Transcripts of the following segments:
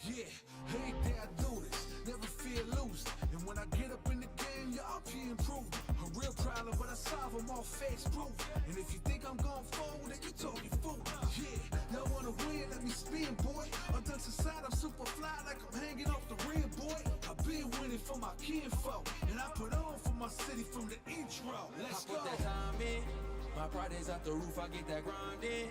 Yeah, hey there, I do this, never feel loose. And when I get up in the game, y'all can improve. A real problem, but I solve them all face proof. And if you think I'm gon' fold, then you talking fool. Yeah, y'all wanna win, let me spin, boy. On the side, I'm super fly like I'm hanging off the rim, boy. I've been winning for my kinfolk, and I put on for my city from the intro. Let's go. I put that time in. My pride is out the roof, I get that grind in.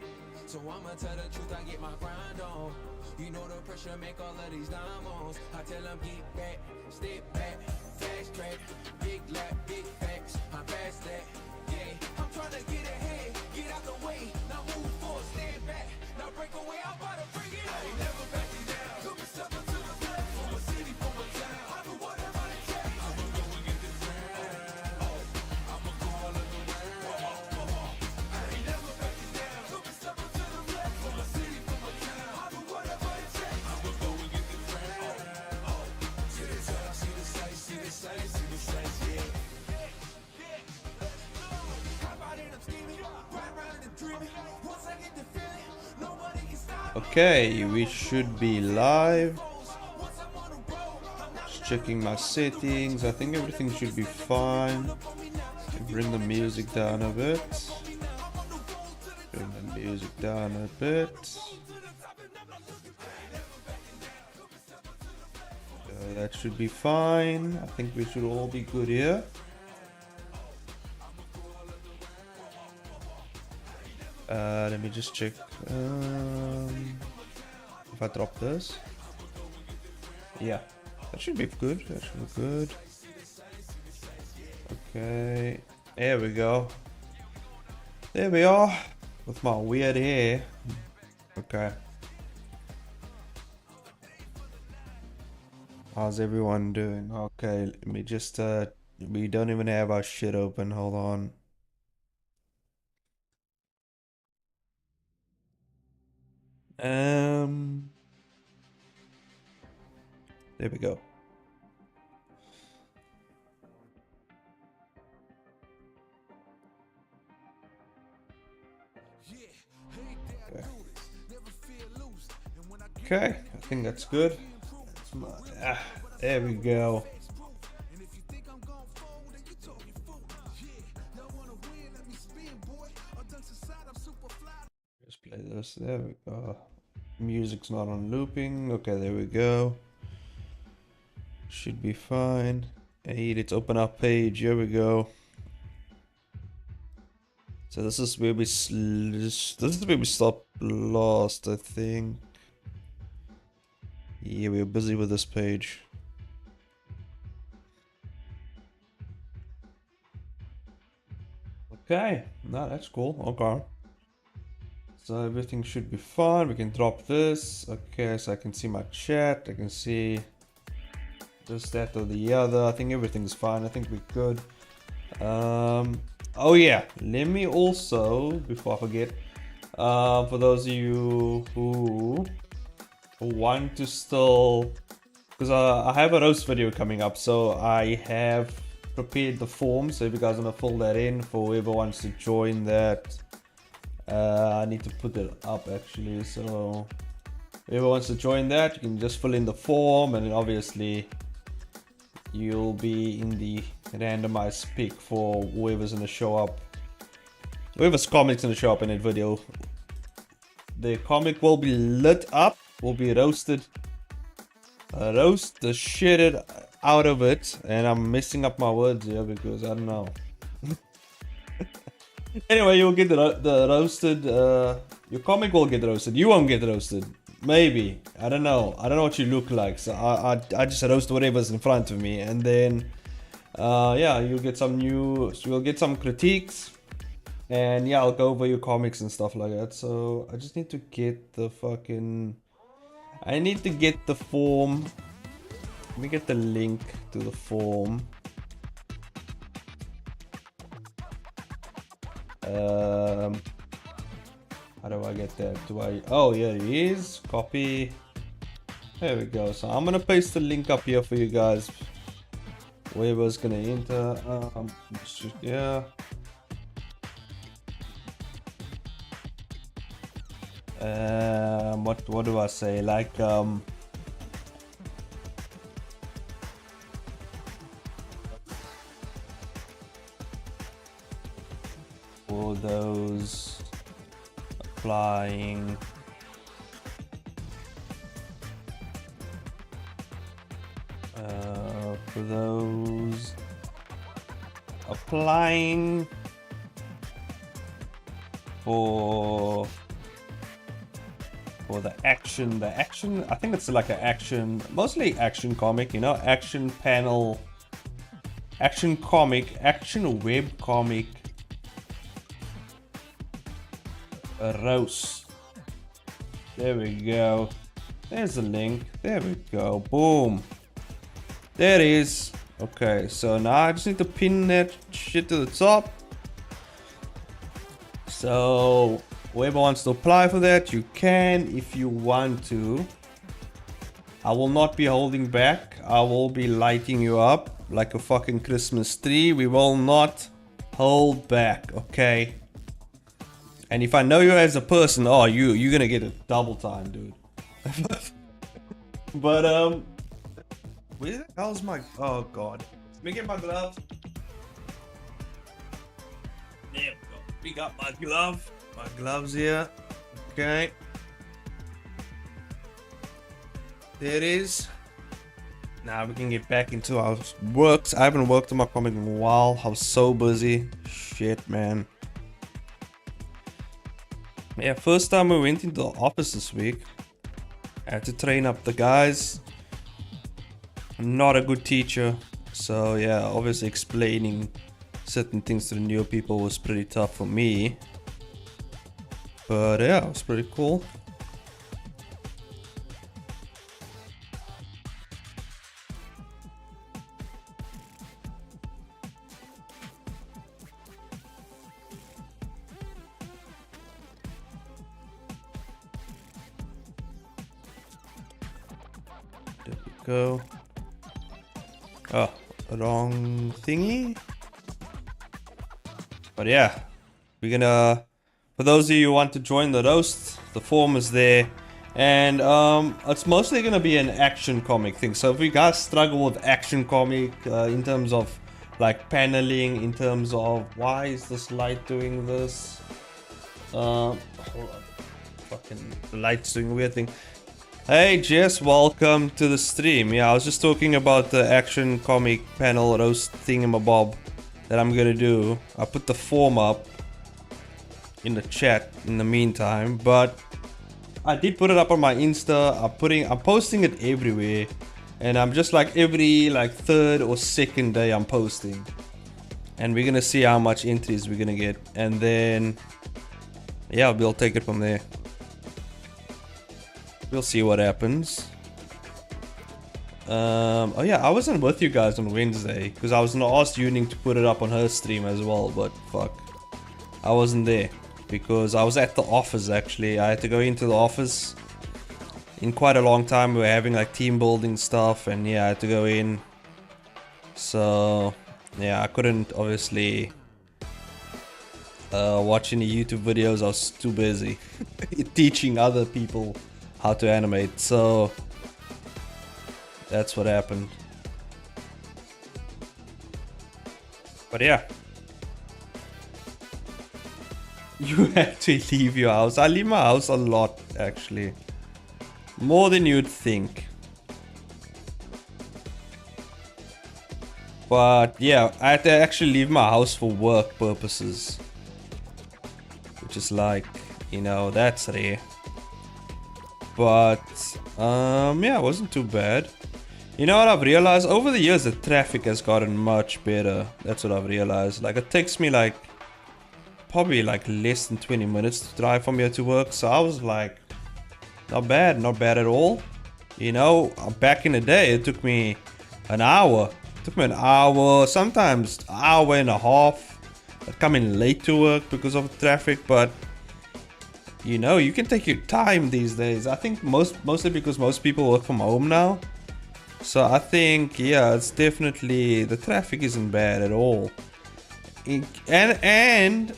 So I'ma tell the truth, I get my grind on. You know the pressure make all of these diamonds. I tell them get back, step back, fast track, big lap, big facts. I'm past that, yeah. I'm trying to get ahead, get out the way. Now move forward, stand back, now break away. I'm about to bring it on. I ain't never backing down. Took me step up to the plate, from a city, from a town. I do whatever it takes. I'ma go and get this round. I'ma go all of the way. Okay, we should be live. Just checking my settings. I think everything should be fine. Bring the music down a bit. Bring the music down a bit. That should be fine. I think we should all be good here. Let me just check if I drop this. Yeah, that should be good. That should be good. Okay, there we go. There we are with my weird hair. Okay. How's everyone doing? Okay, let me just we don't even have our shit open. Hold on. There we go. Okay, I think that's good. There we go. Just play this. There we go. Music's not on looping. Okay, there we go. Should be fine. Hey, let's open our page. Here we go. So this is where we stopped last, I think. Yeah, we're busy with this page. Okay, no, that's cool. Okay. So everything should be fine. We can drop this. Okay, so I can see my chat. I can see this, that, or the other. I think everything is fine. I think we're good. Oh yeah, let me also, before I forget, for those of you who want to still, because I have a roast video coming up, so I have prepared the form. So if you guys want to fill that in, for whoever wants to join that, I need to put it up actually. So whoever wants to join that, you can just fill in the form, and then obviously you'll be in the randomized pick for whoever's gonna show up, whoever's comic's gonna show up in that video. The comic will be lit up, will be roasted. Roast the shit out of it, and I'm messing up my words here because I don't know. Anyway, you'll get the roasted. Your comic will get roasted. You won't get roasted. Maybe. I don't know. I don't know what you look like. So I just roast whatever's in front of me, and then yeah, you'll get some new. So you'll get some critiques, and yeah, I'll go over your comics and stuff like that. So I just need to get the fucking. I need to get the form. Let me get the link to the form. How do I get that? Oh, yeah, it is. Copy. There we go. So I'm gonna paste the link up here for you guys. Whoever's gonna enter. Yeah. What do I say? Like for those applying for those applying for the action, I think it's like an action, mostly action comic, you know, action panel, action comic, action web comic, a roast. There we go. There's the link. There we go. Boom. There it is. Okay, so now I just need to pin that shit to the top. So whoever wants to apply for that, you can if you want to. I will not be holding back. I will be lighting you up like a fucking Christmas tree. We will not hold back, okay? And if I know you as a person, oh, you're gonna get a double time, dude. But where the hell's my, oh god. Let me get my glove. There we go. Pick up my glove. My gloves here. Okay. There it is. Now we can get back into our works. I haven't worked on my comic in a while. I was so busy. Shit, man. Yeah, first time we went into the office this week. I had to train up the guys. I'm not a good teacher. So yeah, obviously explaining certain things to the new people was pretty tough for me. But yeah, it was pretty cool. There we go. Oh, wrong thingy. But yeah, we're gonna, for those of you who want to join the roast, the form is there. And it's mostly gonna be an action comic thing. So if you guys struggle with action comic in terms of like paneling, in terms of why is this light doing this? Hold on. Fucking the light's doing a weird thing. Hey Jess, welcome to the stream. Yeah, I was just talking about the action comic panel roast thingamabob that I'm gonna do. I put the form up in the chat in the meantime, but I did put it up on my Insta. I'm posting it everywhere, and I'm just like every third or second day I'm posting, and we're gonna see how much entries we're gonna get, and then yeah, we'll take it from there. We'll see what happens. Oh yeah, I wasn't with you guys on Wednesday because I was gonna ask Yuning to put it up on her stream as well, but fuck, I wasn't there because I was at the office. Actually, I had to go into the office in quite a long time. We were having like team building stuff, and yeah, I had to go in. So yeah, I couldn't obviously watch any YouTube videos. I was too busy teaching other people how to animate, so that's what happened. But yeah, you have to leave your house. I leave my house a lot, actually, more than you'd think. But yeah, I had to actually leave my house for work purposes, which is like, you know, that's rare. But yeah, it wasn't too bad. You know what I've realized? Over the years, the traffic has gotten much better. That's what I've realized. Like, it takes me like probably like less than 20 minutes to drive from here to work. So I was like, not bad at all. You know, back in the day, it took me an hour. It took me an hour, sometimes an hour and a half. I'd come in late to work because of the traffic, but you know, you can take your time these days. I think mostly because most people work from home now. So I think, yeah, it's definitely, the traffic isn't bad at all. And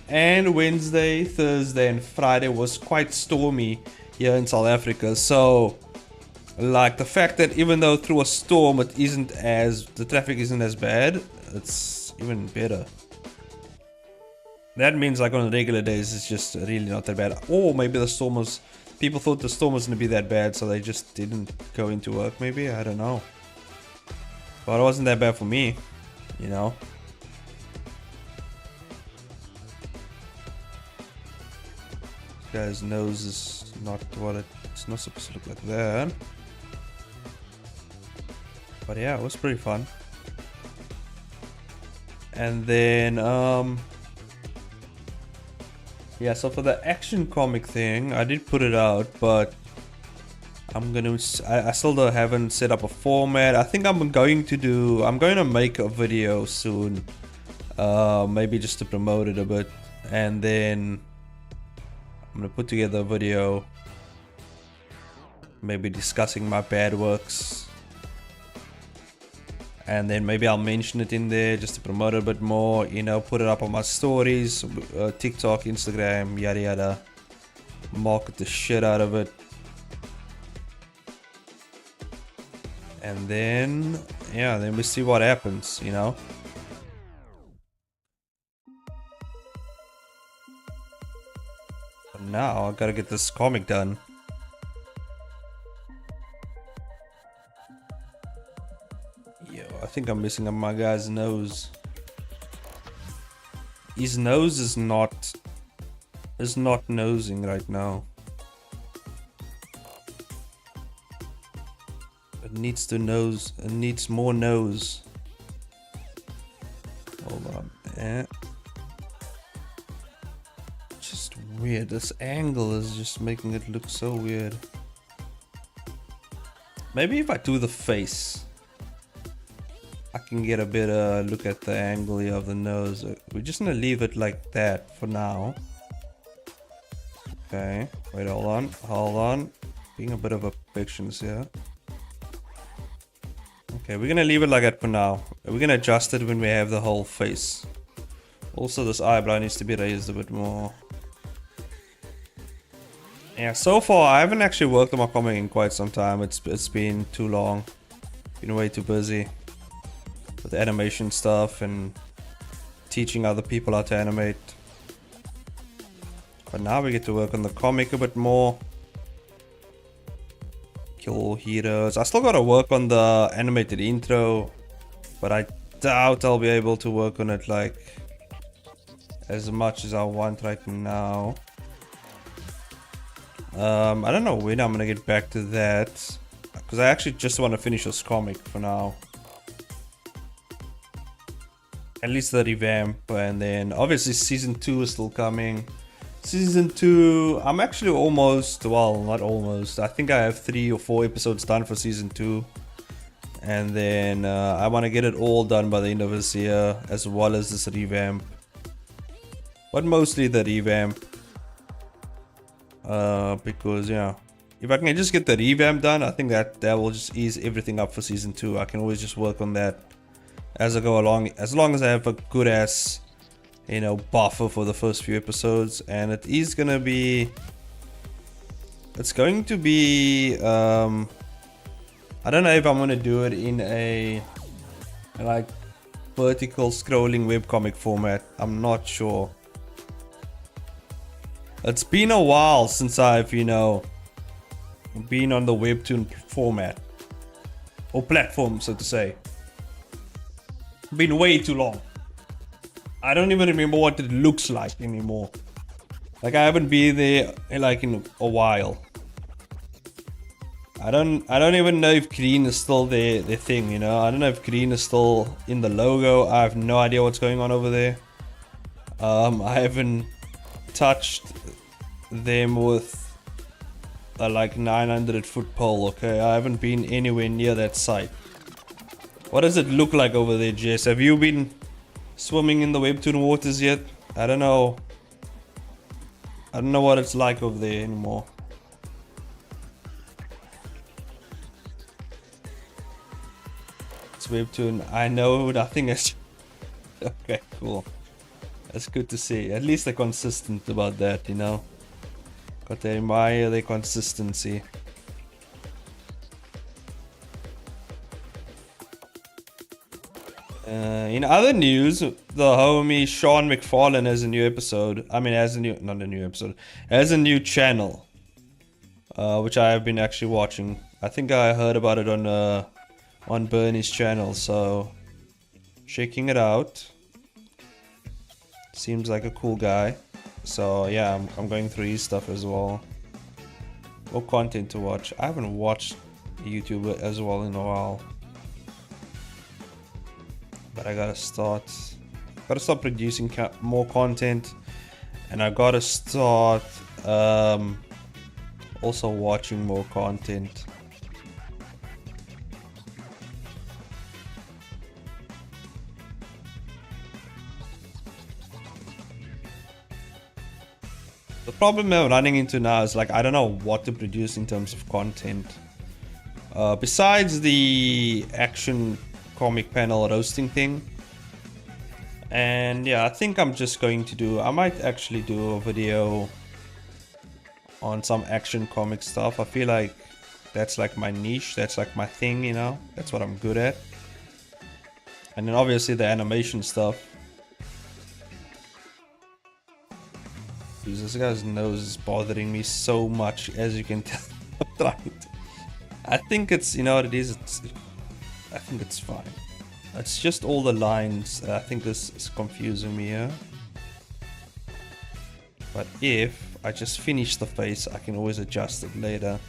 Wednesday, Thursday and Friday was quite stormy here in South Africa. So like the fact that even though through a storm the traffic isn't as bad, it's even better. That means like on regular days it's just really not that bad. Or maybe the storm was... People thought the storm was going to be that bad, so they just didn't go into work maybe? I don't know. But it wasn't that bad for me, you know? This guy's nose is not what it's not supposed to look like that. But yeah, it was pretty fun. And then, yeah, so for the action comic thing, I did put it out, but I still haven't set up a format. I think I'm going to make a video soon, maybe just to promote it a bit, and then I'm gonna put together a video, maybe discussing my bad works, and then maybe I'll mention it in there just to promote it a bit more, you know, put it up on my stories, TikTok, Instagram, yada yada, market the shit out of it. And then, yeah, then we see what happens, you know. But now I gotta get this comic done. Yo, I think I'm messing up my guy's nose. His nose is not nosing right now. It needs to nose. It needs more nose. Hold on. Just weird. This angle is just making it look so weird. Maybe if I do the face, I can get a better look at the angle here of the nose. We're just gonna leave it like that for now. Okay. Wait, hold on. Hold on. Being a bit of a perfectionist here. Okay, we're gonna leave it like that for now. We're gonna adjust it when we have the whole face. Also, this eyebrow needs to be raised a bit more. Yeah, so far I haven't actually worked on my comic in quite some time. It's been too long. Been way too busy with animation stuff and teaching other people how to animate. But now we get to work on the comic a bit more. Kill heroes. I still gotta work on the animated intro, but I doubt I'll be able to work on it like as much as I want right now. I don't know when I'm gonna get back to that, because I actually just want to finish this comic for now. At least the revamp, and then obviously season 2 is still coming. Season 2, I'm actually almost, well, not almost, I think I have 3 or 4 episodes done for season 2. And then I want to get it all done by the end of this year, as well as this revamp. But mostly the revamp. Because, yeah, if I can just get the revamp done, I think that will just ease everything up for season 2. I can always just work on that as I go along, as long as I have a good ass, you know, buffer for the first few episodes. And it is gonna be, it's going to be, I don't know if I'm gonna do it in a like vertical scrolling webcomic format. I'm not sure. It's been a while since I've, you know, been on the webtoon format or platform, so to say. Been way too long. I don't even remember what it looks like anymore. Like, I haven't been there like in a while. I don't even know if green is still their thing, you know. I don't know if green is still in the logo. I have no idea what's going on over there. I haven't touched them with a like 900-foot pole, okay? I haven't been anywhere near that site. What does it look like over there, Jess? Have you been swimming in the webtoon waters yet? I don't know. I don't know what it's like over there anymore. It's webtoon. I know nothing is. Okay, cool. That's good to see. At least they're consistent about that, you know. Got to admire their consistency. In other news, the homie Sean McFarlane has a new episode. I mean, has a new, not a new episode, has a new channel, which I have been actually watching. I think I heard about it on Bernie's channel, so checking it out. Seems like a cool guy. So yeah, I'm going through his stuff as well. More content to watch. I haven't watched YouTube as well in a while. But I gotta start producing more content, and I gotta start also watching more content. The problem I'm running into now is like I don't know what to produce in terms of content. Besides the action comic panel roasting thing, and yeah, I think I'm just going to do, I might actually do a video on some action comic stuff. I feel like that's like my niche, that's like my thing, you know, that's what I'm good at. And then obviously the animation stuff. Jeez, this guy's nose is bothering me so much, as you can tell. I'm trying to, I think it's, you know what it is, I think it's fine. It's just all the lines. I think this is confusing me here. But if I just finish the face, I can always adjust it later.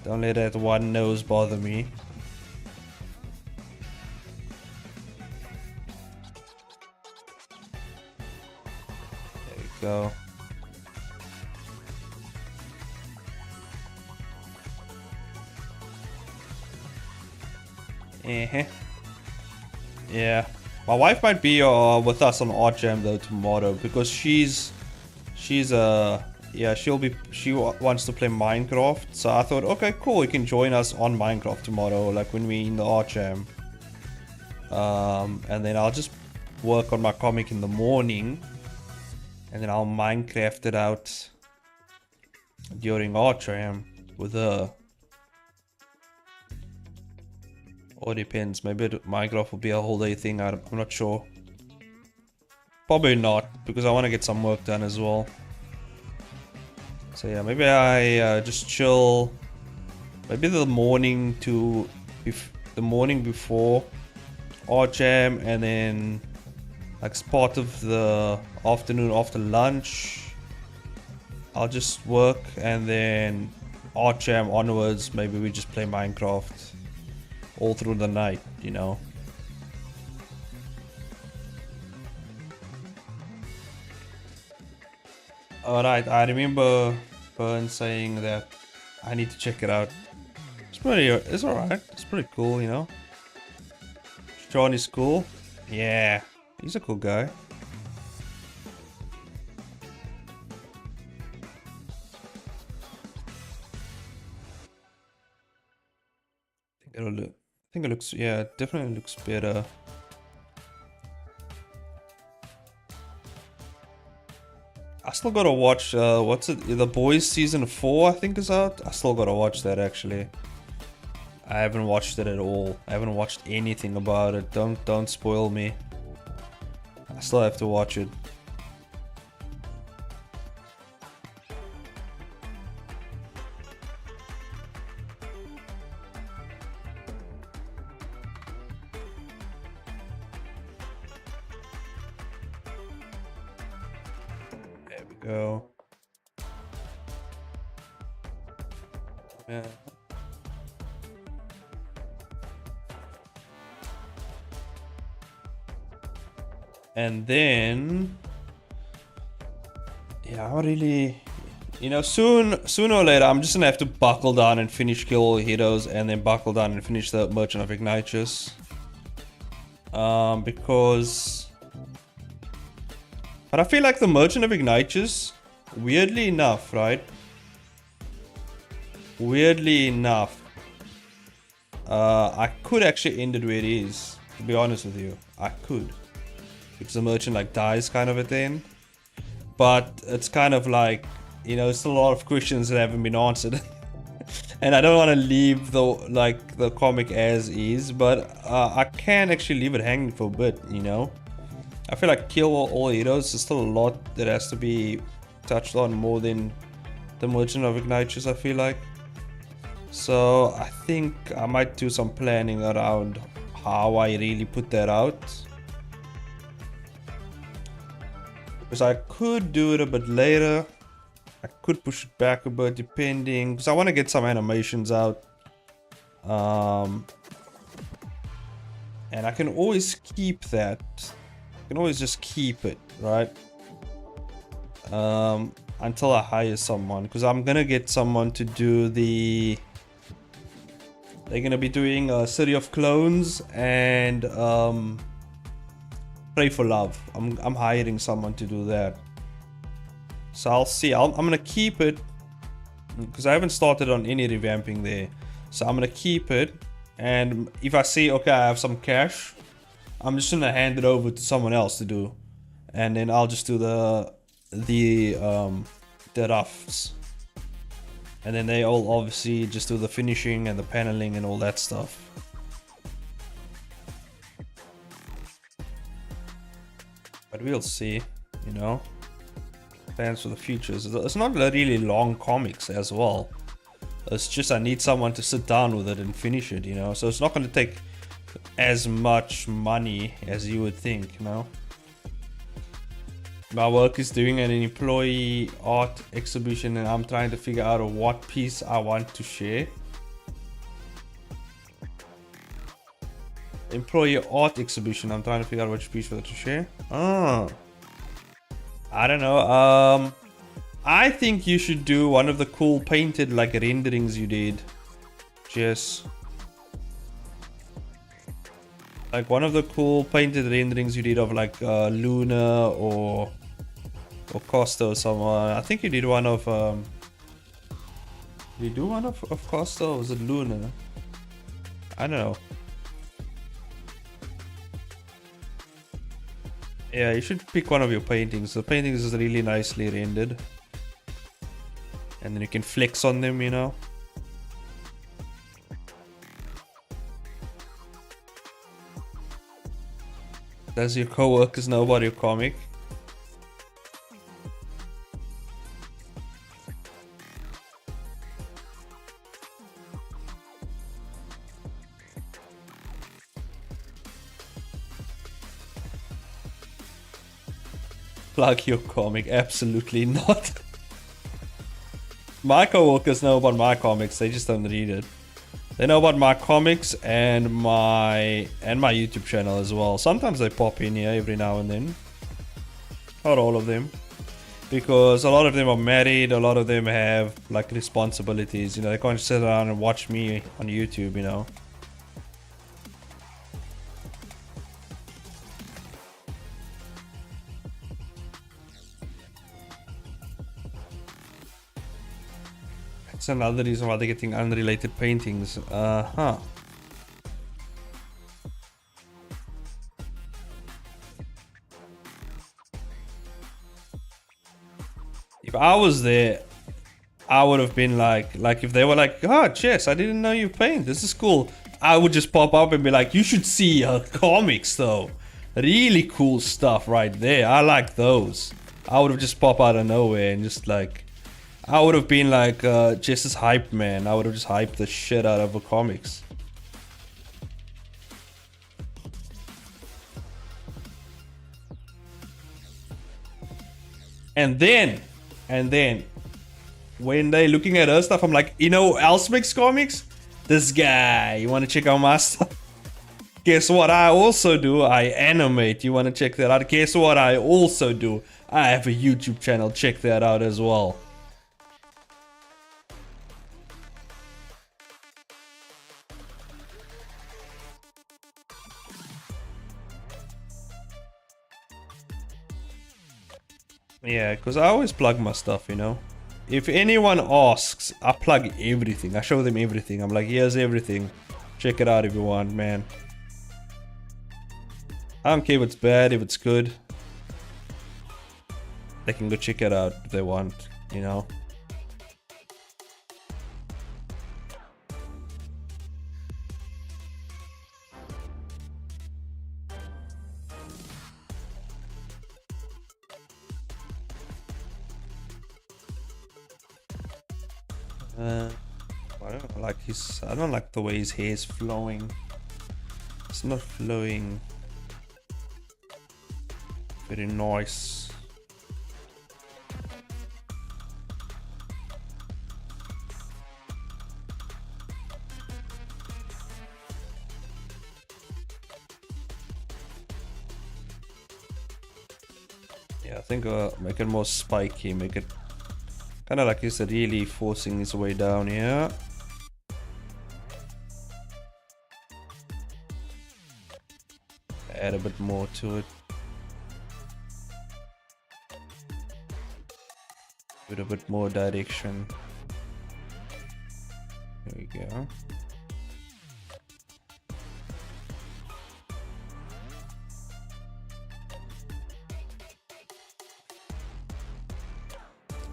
Don't let that one nose bother me. There we go. Yeah, my wife might be with us on Art Jam though tomorrow, because she wants to play Minecraft. So I thought, okay, cool, you can join us on Minecraft tomorrow, like when we're in the Art Jam. And then I'll just work on my comic in the morning, and then I'll Minecraft it out during Art Jam with her. Or depends, maybe Minecraft will be a whole day thing, I'm not sure. Probably not, because I want to get some work done as well. So yeah, maybe I just chill. Maybe the morning before Art Jam, and then like part of the afternoon after lunch, I'll just work, and then Art Jam onwards, maybe we just play Minecraft all through the night, you know. Alright, I remember Bern saying that I need to check it out. It's alright, it's pretty cool, you know. Sean is cool. Yeah, he's a cool guy. I think it looks, yeah, it definitely looks better. I still gotta watch, what's it, The Boys Season 4 I think is out. I still gotta watch that actually. I haven't watched it at all. I haven't watched anything about it. Don't spoil me. I still have to watch it. Go. Yeah. And then, yeah, I really, you know, sooner or later, I'm just gonna have to buckle down and finish Kill All Heroes, and then buckle down and finish the Merchant of Ignatius. Because. But I feel like the Merchant of Ignatius, weirdly enough, right? Weirdly enough, I could actually end it where it is, to be honest with you. I could. Because the merchant like dies kind of at the end. But it's kind of like, you know, still a lot of questions that haven't been answered. And I don't want to leave the comic as is, but I can actually leave it hanging for a bit, you know. I feel like Kill All Heroes is still a lot that has to be touched on more than the Merchant of Ignatius, I feel like. So I think I might do some planning around how I really put that out. Because I could do it a bit later. I could push it back a bit depending, because I want to get some animations out. And I can always keep that. I can always just keep it, right? Until I hire someone, because I'm gonna get someone to do the... They're gonna be doing a City of Clones and Pray for Love. I'm hiring someone to do that. So I'll see. I'm gonna keep it because I haven't started on any revamping there. So I'm gonna keep it, and if I see okay I have some cash, I'm just gonna hand it over to someone else to do, and then I'll just do the roughs, and then they all obviously just do the finishing and the paneling and all that stuff. But we'll see, you know. Plans for the future. It's not really long comics as well. It's just I need someone to sit down with it and finish it, you know. So it's not going to take as much money as you would think, you know. My work is doing an employee art exhibition, and I'm trying to figure out what piece I want to share. Employee art exhibition. I'm trying to figure out which piece to share. I don't know. I think you should do one of the cool painted like renderings you did. Just like one of the cool painted renderings you did of like Luna or Costa or someone. I think you did one of did you do one of Costa or was it Luna? I don't know. Yeah, you should pick one of your paintings. The paintings is really nicely rendered. And then you can flex on them, you know. Does your co-workers know about your comic? Plug your comic, absolutely not. My co-workers know about my comics, they just don't read it. They know about my comics and my YouTube channel as well. Sometimes they pop in here every now and then. Not all of them. Because a lot of them are married, a lot of them have like responsibilities, you know, they can't sit around and watch me on YouTube, you know. That's another reason why they're getting unrelated paintings. If I was there, I would have been like if they were like, oh, Jess, I didn't know you paint. This is cool. I would just pop up and be like, you should see her comics though. Really cool stuff right there. I like those. I would have just popped out of nowhere and just like, I would have been like Jess's hype man. I would have just hyped the shit out of her comics. And then, when they looking at her stuff, I'm like, you know who else makes comics? This guy. You want to check out my stuff? Guess what I also do? I animate. You want to check that out? Guess what I also do? I have a YouTube channel. Check that out as well. Yeah, because I always plug my stuff, you know. If anyone asks, I plug everything. I show them everything. I'm like, here's everything. Check it out if you want, man. I don't care if it's bad, if it's good. They can go check it out if they want, you know. I don't like I don't like the way his hair is flowing. It's not flowing very nice. Yeah, I think make it more spiky, make it kind of like he's really forcing his way down here. Add a bit more to it. With a bit more direction. There we go.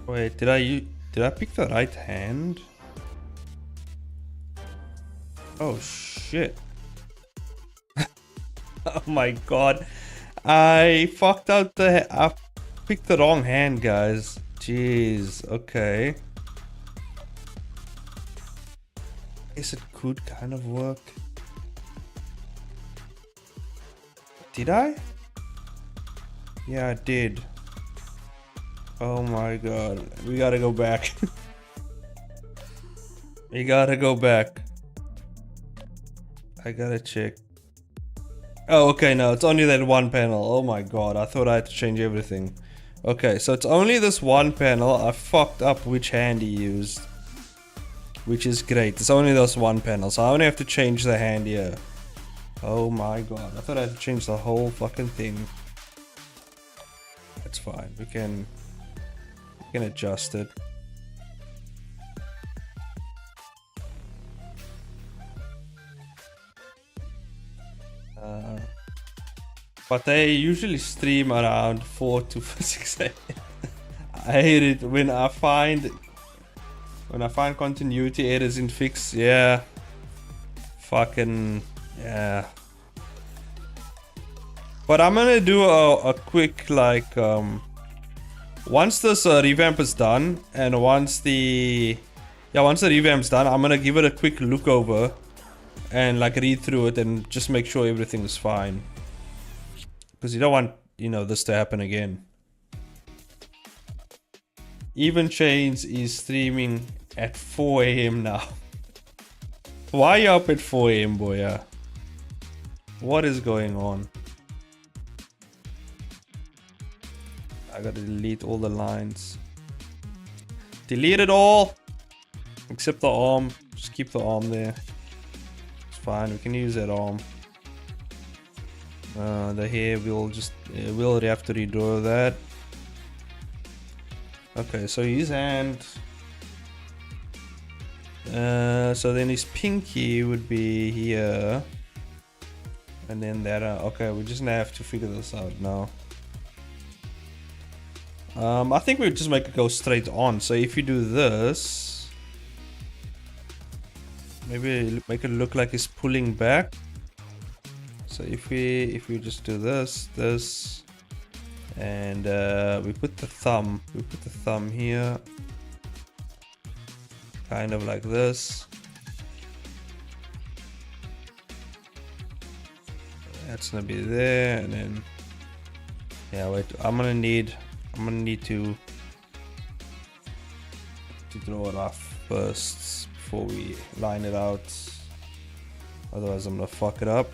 Wait, did I pick the right hand? Oh shit. Oh my god. I fucked out I picked the wrong hand, guys. Jeez, okay. Guess it could kind of work. Did I? Yeah, I did. Oh my god. We gotta go back. We gotta go back. I gotta check. Oh, okay, no, it's only that one panel. Oh my god, I thought I had to change everything. Okay, so it's only this one panel. I fucked up which hand he used. Which is great. It's only this one panel, so I only have to change the hand here. Oh my god, I thought I had to change the whole fucking thing. That's fine, we can adjust it. But they usually stream around 4 to 6 a.m. I hate it when I find continuity errors in Fix. Yeah, fucking yeah. But I'm gonna do a quick like once this revamp is done, and once the revamp's done, I'm gonna give it a quick look over and like read through it and just make sure everything is fine, because you don't want, you know, this to happen again. Even Chains is streaming at 4 a.m. now. Why are you up at 4 a.m. boy? What is going on? I gotta delete all the lines. Delete it all! Except the arm. Just keep the arm there. It's fine, we can use that arm. The hair, we'll have to redraw that. Okay, so his hand. So then his pinky would be here. And then that, okay, we're just gonna have to figure this out now. I think we just make it go straight on. So if you do this, maybe make it look like it's pulling back. So if we just do this, and we put the thumb here, kind of like this. That's gonna be there, and then yeah, wait, I'm gonna need to draw it off first before we line it out, otherwise I'm gonna fuck it up.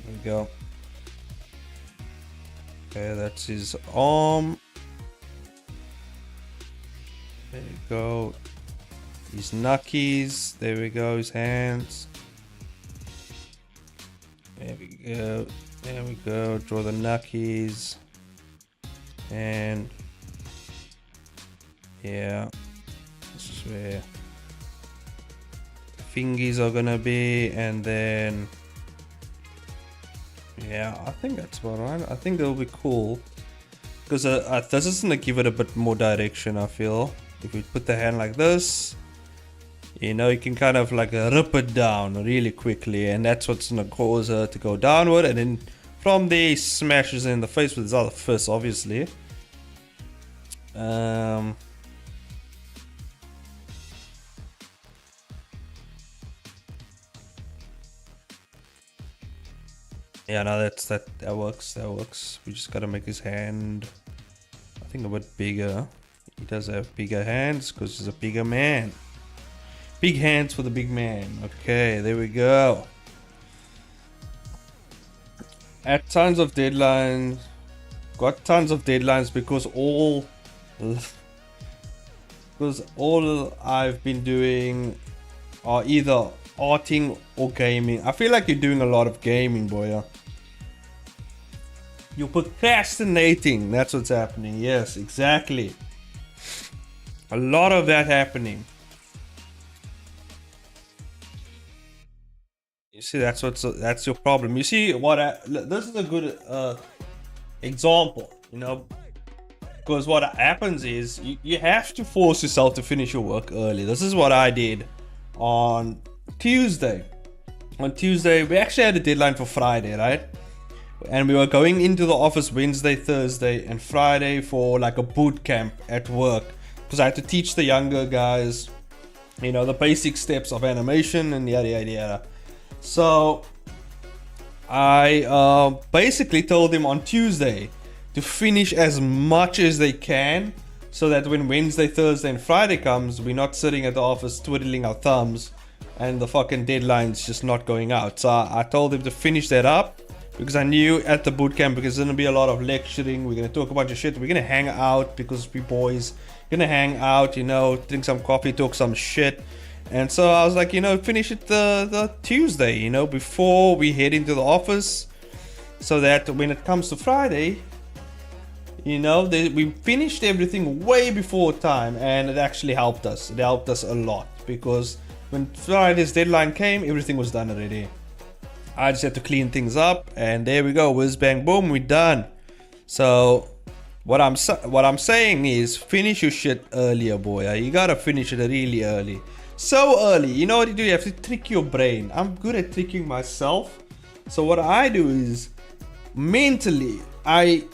There we go. Okay, that's his arm. There we go. His knuckies. There we go, his hands. There we go. There we go. Draw the knuckies. And yeah, this is where the fingies are gonna be, and then yeah, I think that's about right. I think that'll be cool, because this is gonna give it a bit more direction. I feel if we put the hand like this, you know, you can kind of like rip it down really quickly, and that's what's gonna cause her to go downward, and then from there he smashes in the face with his other fist, obviously. Yeah, no, that works. That works. We just gotta make his hand, I think, a bit bigger. He does have bigger hands because he's a bigger man. Big hands for the big man. Okay, there we go. At tons of deadlines. Got tons of deadlines because all I've been doing are either arting or gaming. I feel like you're doing a lot of gaming, boy. You're procrastinating. That's what's happening. Yes, exactly. A lot of that happening. You see, that's your problem. You see this is a good example, you know, because what happens is you have to force yourself to finish your work early. This is what I did on Tuesday. On Tuesday, we actually had a deadline for Friday, right? And we were going into the office Wednesday, Thursday, and Friday for like a boot camp at work, because I had to teach the younger guys, you know, the basic steps of animation and yada yada yada. So I basically told them on Tuesday to finish as much as they can, so that when Wednesday, Thursday, and Friday comes, we're not sitting at the office twiddling our thumbs and the fucking deadline's just not going out. So I told them to finish that up, because I knew at the bootcamp, because there's gonna be a lot of lecturing, we're gonna talk a bunch of shit, we're gonna hang out because we boys gonna hang out, you know, drink some coffee, talk some shit. And so I was like, you know, finish it the Tuesday, you know, before we head into the office, so that when it comes to Friday, you know, we finished everything way before time. And it actually helped us. It helped us a lot, because when Friday's deadline came, everything was done already. I just had to clean things up, and there we go, whiz bang boom, we're done. So what I'm saying is, finish your shit earlier, boy. You gotta finish it really early. So early, you know what you do? You have to trick your brain. I'm good at tricking myself. So what I do is, mentally, I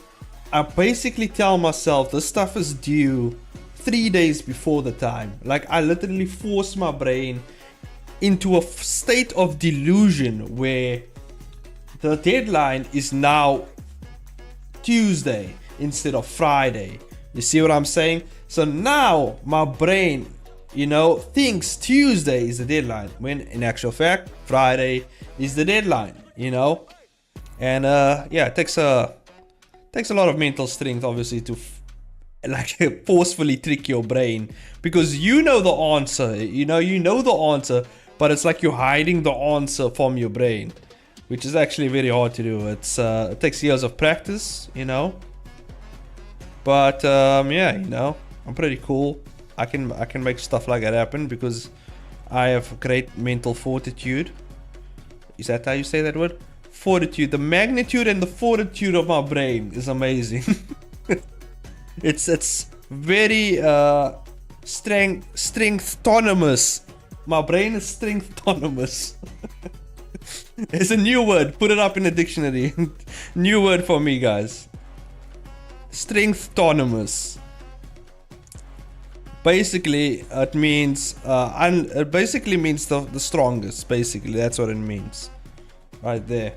basically tell myself this stuff is due 3 days before the time. Like, I literally force my brain into a state of delusion where the deadline is now Tuesday instead of Friday. You see what I'm saying? So now my brain, you know, thinks Tuesday is the deadline, when in actual fact Friday is the deadline, you know. And yeah, it takes a lot of mental strength, obviously, to like forcefully trick your brain, because you know the answer, you know the answer, but it's like you're hiding the answer from your brain, which is actually very hard to do. It takes years of practice, you know. But yeah, you know, I'm pretty cool. I can make stuff like that happen because I have great mental fortitude. Is that how you say that word? Fortitude. The magnitude and the fortitude of my brain is amazing. It's very strength autonomous. My brain is strength autonomous. It's a new word. Put it up in the dictionary. New word for me, guys. Strength autonomous. Basically, it means it basically means the strongest. Basically, that's what it means. Right there.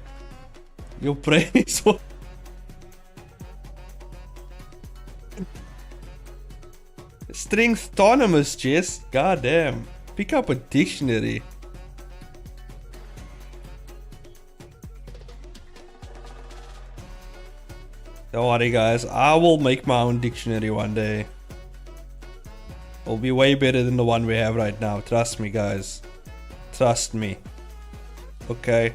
Your brain is strength autonomous, Jess. God damn. Pick up a dictionary. Don't worry, guys. I will make my own dictionary one day. It'll be way better than the one we have right now. Trust me, guys. Trust me. Okay.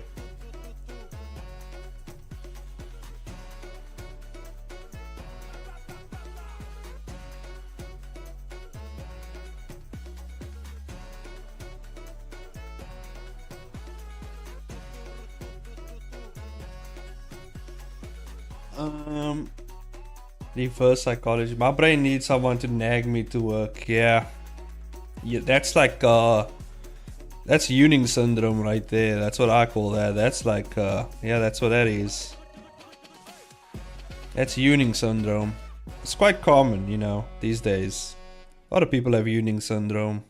Reverse psychology. My brain needs someone to nag me to work. Yeah, that's like that's Ewing syndrome right there. That's what I call that. That's like yeah, that's what that is. That's Ewing syndrome. It's quite common, you know, these days. A lot of people have Ewing syndrome.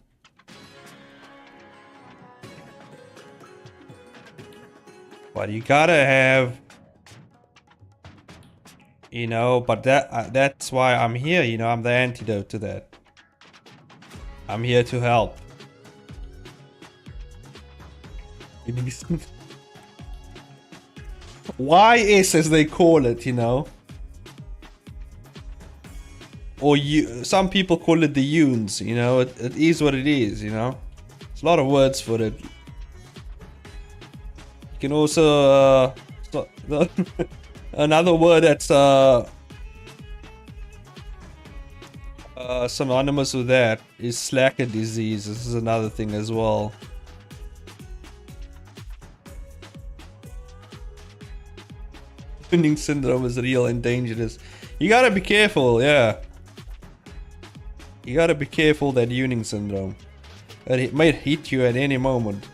But you gotta have You know, but that's why I'm here, you know, I'm the antidote to that. I'm here to help. YS as they call it, you know. Or some people call it the Yuns, you know, it is what it is, you know. There's a lot of words for it. You can also another word that's synonymous with that is slacker disease. This is another thing as well. Winning syndrome is real and dangerous. You gotta be careful, yeah. You gotta be careful that Ewing syndrome. It might hit you at any moment.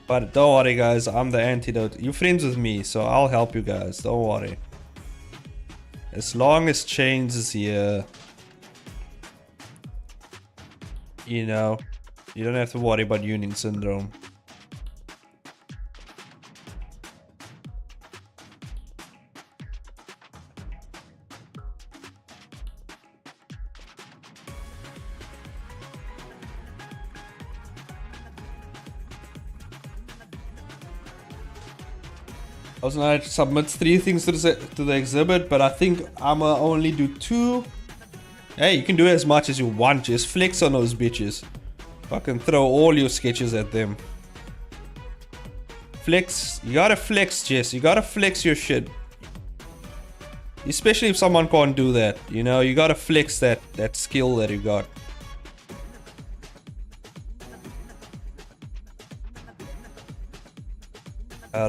But don't worry guys, I'm the antidote. You're friends with me, so I'll help you guys, don't worry. As long as change is here, you know, you don't have to worry about Ewing syndrome. I was gonna submit 3 things to the exhibit, but I think I'ma only do 2. Hey, you can do as much as you want, just flex on those bitches. Fucking throw all your sketches at them. Flex, you gotta flex, Jess, you gotta flex your shit. Especially if someone can't do that, you know, you gotta flex that skill that you got.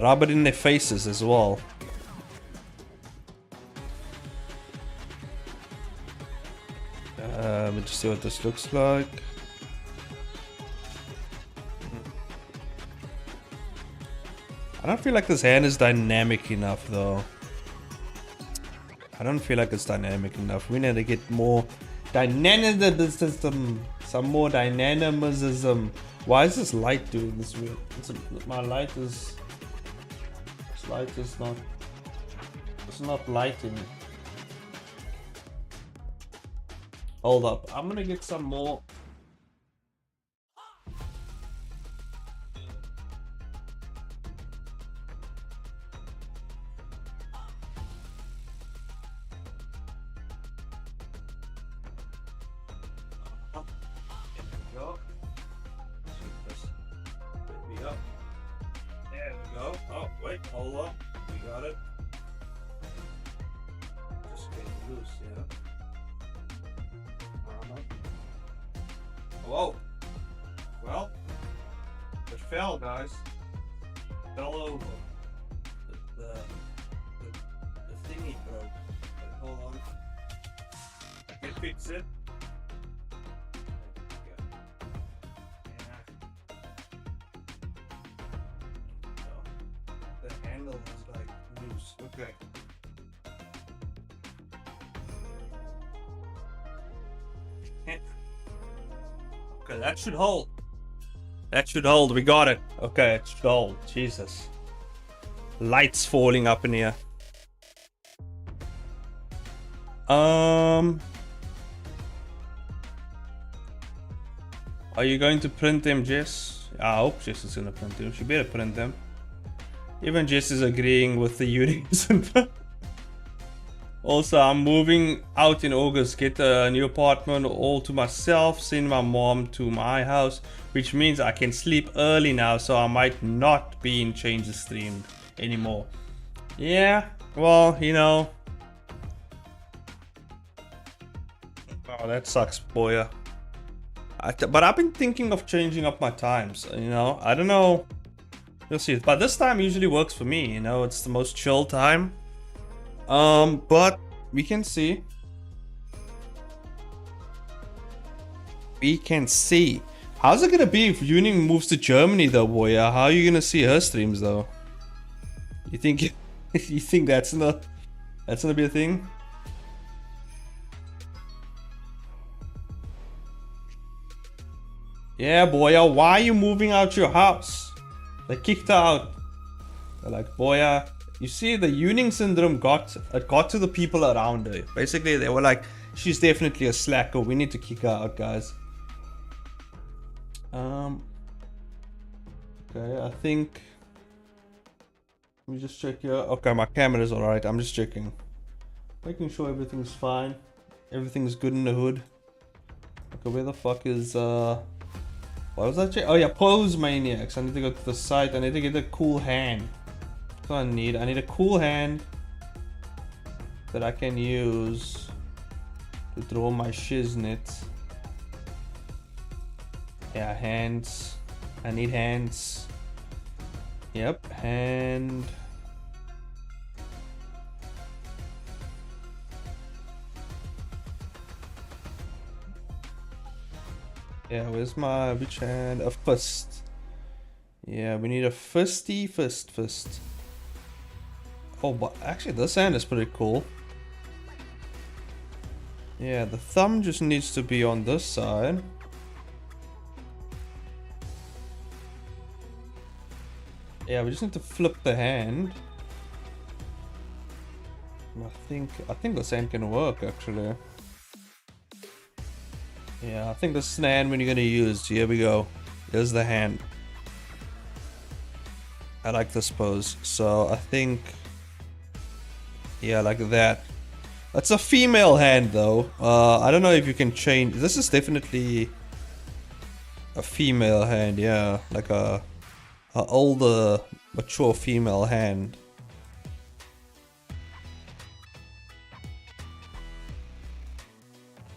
Rub it in their faces as well. Let me just see what this looks like. I don't feel like this hand is dynamic enough though. I don't feel like it's dynamic enough. We need to get more dynamism. Some more dynamism. Why is this light doing this weird? My light is... Light is not, it's not lighting. Hold up, I'm gonna get some more. There we go. Put me up. There we go. Oh, wait, hold on. We got it. Just getting loose, yeah. Whoa. Well, it fell, guys. It fell over. The thingy broke. Wait, hold on. I can fix it. The handle is like loose. Okay. Okay, that should hold. That should hold. We got it. Okay, it should hold. Jesus. Lights falling up in here. Are you going to print them, Jess? I hope Jess is gonna print them. She better print them. Even Jess is agreeing with the units. Also, I'm moving out in August, get a new apartment all to myself, send my mom to my house, which means I can sleep early now, so I might not be in Changes Stream anymore. Yeah, well, you know. Oh, that sucks, boy. But I've been thinking of changing up my times, you know. I don't know. You'll see. But this time usually works for me, you know. It's the most chill time. But we can see. We can see. How's it gonna be if Yuning moves to Germany though, boy? How are you gonna see her streams though? You think you think that's gonna be a thing? Yeah, boy, why are you moving out your house? They kicked her out. They're like, Boya, you see, the Yuning syndrome got to the people around her. Basically, they were like, she's definitely a slacker. We need to kick her out, guys. Okay, I think. Let me just check here. Okay, my camera's alright. I'm just checking. Making sure everything's fine. Everything's good in the hood. Okay, where the fuck is what was that? Oh yeah, pose maniacs. I need to go to the site. I need to get a cool hand. That's what I need. I need a cool hand that I can use to draw my shiznit. Yeah, hands. I need hands. Yep, hand. Yeah, where's my which hand? A fist. Yeah, we need a fisty fist. Oh, but actually this hand is pretty cool. Yeah, the thumb just needs to be on this side. Yeah, we just need to flip the hand. I think this hand can work actually. Yeah, I think this is the hand we're gonna use. Here we go. Here's the hand. I like this pose. So I think, yeah, like that. That's a female hand though. I don't know if you can change. This is definitely a female hand. Yeah, like a older, mature female hand.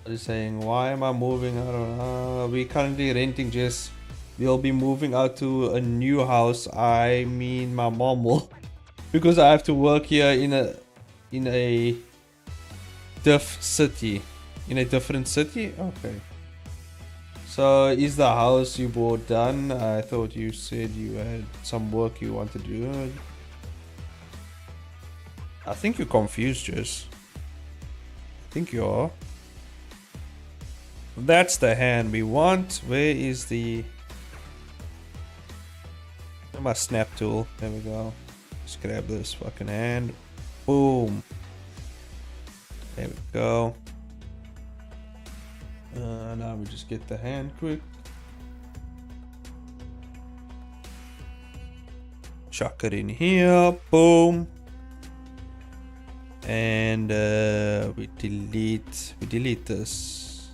What is saying? Why am I moving? I don't know. We currently renting. Just we'll be moving out to a new house. I mean, my mom will, because I have to work here in a city, in a different city. Okay. So is the house you bought done? I thought you said you had some work you want to do. I think you're confused, Jess. I think you are. That's the hand we want. Where is the... my snap tool? There we go. Just grab this fucking hand. Boom. There we go. Now we just get the hand quick. Chuck it in here. Boom. And we delete this,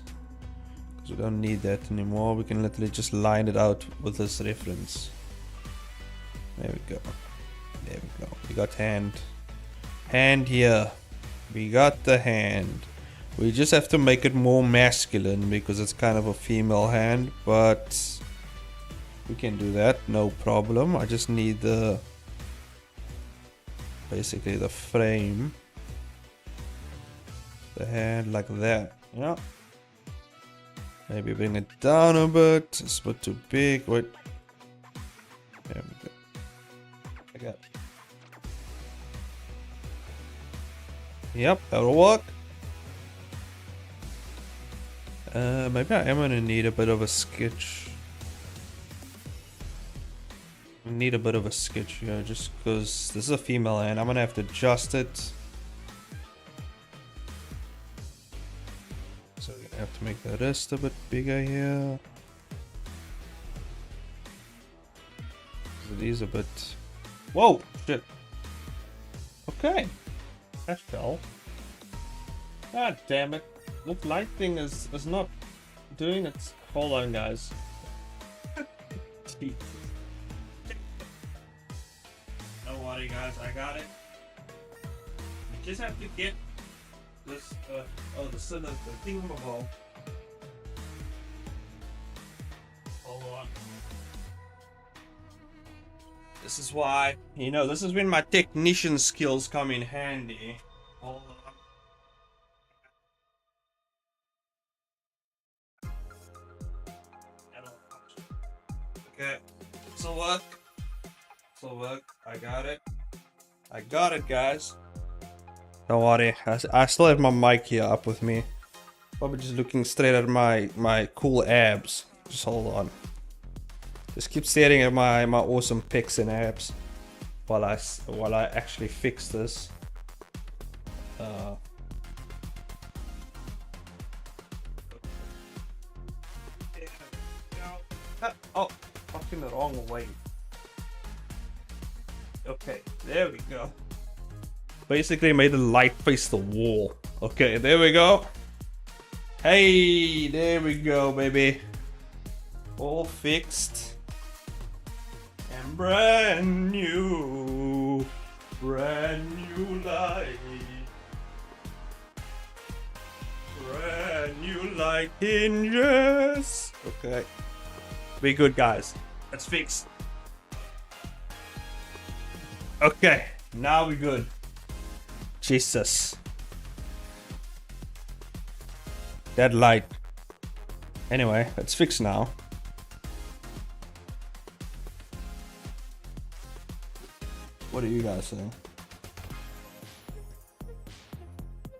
because we don't need that anymore. We can literally just line it out with this reference. There we go. There we go. We got hand here. We got the hand. We just have to make it more masculine because it's kind of a female hand, but we can do that, no problem. I just need the, basically the frame, the hand like that. Yeah. Maybe bring it down a bit. It's a bit too big. Wait. There we go. Like that. Yep, that'll work. Maybe I am gonna need a bit of a sketch. I need a bit of a sketch here, just because this is a female hand. I'm gonna have to adjust it. So we're gonna have to make the wrist a bit bigger here. So these a bit. Whoa! Shit. Okay. That fell. God damn it. Look, light thing is not doing its. Hold on, guys. Jesus. Don't worry, guys. I got it. You just have to get this. Oh, the center, the thingamabobble. Hold on. This is why, you know, this is when my technician skills come in handy. Hold on. Okay, this'll work. This'll work. I got it. I got it, guys. Don't worry. I still have my mic here up with me. Probably just looking straight at my cool abs. Just hold on. Just keep staring at my awesome pics and abs. while I actually fix this. Oh, fucking the wrong way. Okay, there we go. Basically made the light face the wall. Okay, there we go. Hey, there we go, baby. All fixed. And brand new light. Brand new light hinges. Okay. Be good, guys. Let's fix. Okay, now we're good. Jesus. That light. Anyway, let's fix now. What are you guys saying?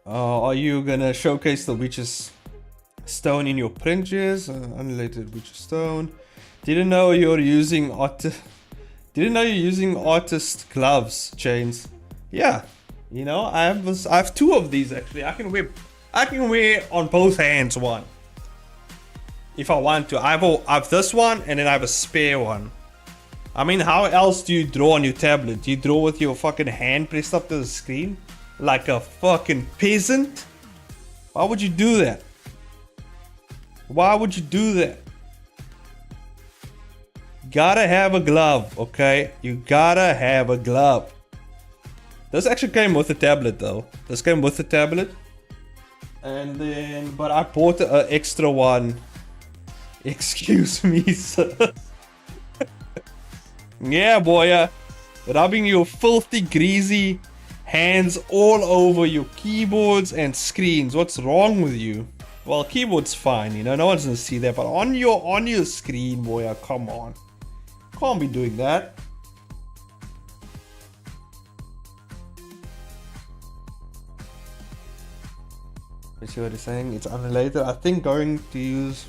Are you gonna showcase the witch's stone in your printers? Unrelated witch's stone. Didn't know you're using Didn't know you're using artist gloves, Chains. Yeah, you know, I have two of these actually. I can wear on both hands one if I want to. I have this one and then I have a spare one. I mean, how else do you draw on your tablet? Do you draw with your fucking hand pressed up to the screen like a fucking peasant? Why would you do that? Why would you do that? Gotta have a glove, okay? You gotta have a glove. This actually came with the tablet though. This came with the tablet. And then, but I bought an extra one. Excuse me, sir. Yeah, boy. Rubbing your filthy, greasy hands all over your keyboards and screens. What's wrong with you? Well, keyboard's fine, you know. No one's gonna see that. But on your screen, boy, come on. Can't be doing that. Let's see what he's saying. It's unrelated. I think going to use.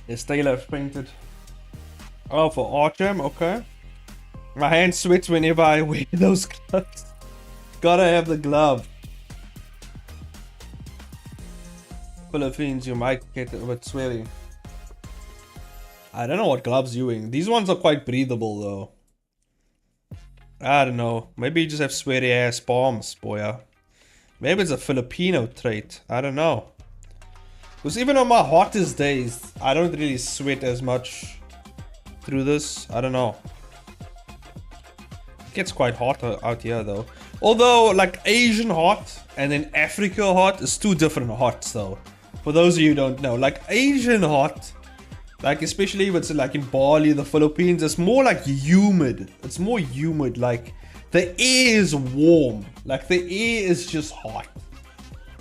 Yes, Taylor painted. Oh, for Archam, okay. My hands sweat whenever I wear those gloves. Gotta have the glove. Philippines, you might get a bit sweaty. I don't know what gloves you're wearing. These ones are quite breathable though. I don't know. Maybe you just have sweaty ass palms, boy. Maybe it's a Filipino trait. I don't know. Because even on my hottest days, I don't really sweat as much through this. I don't know. It gets quite hot out here though. Although like Asian hot and then Africa hot is two different hots though. For those of you who don't know, like Asian hot, like especially if it's like in Bali, the Philippines, it's more like humid. It's more humid. Like the air is warm. Like the air is just hot.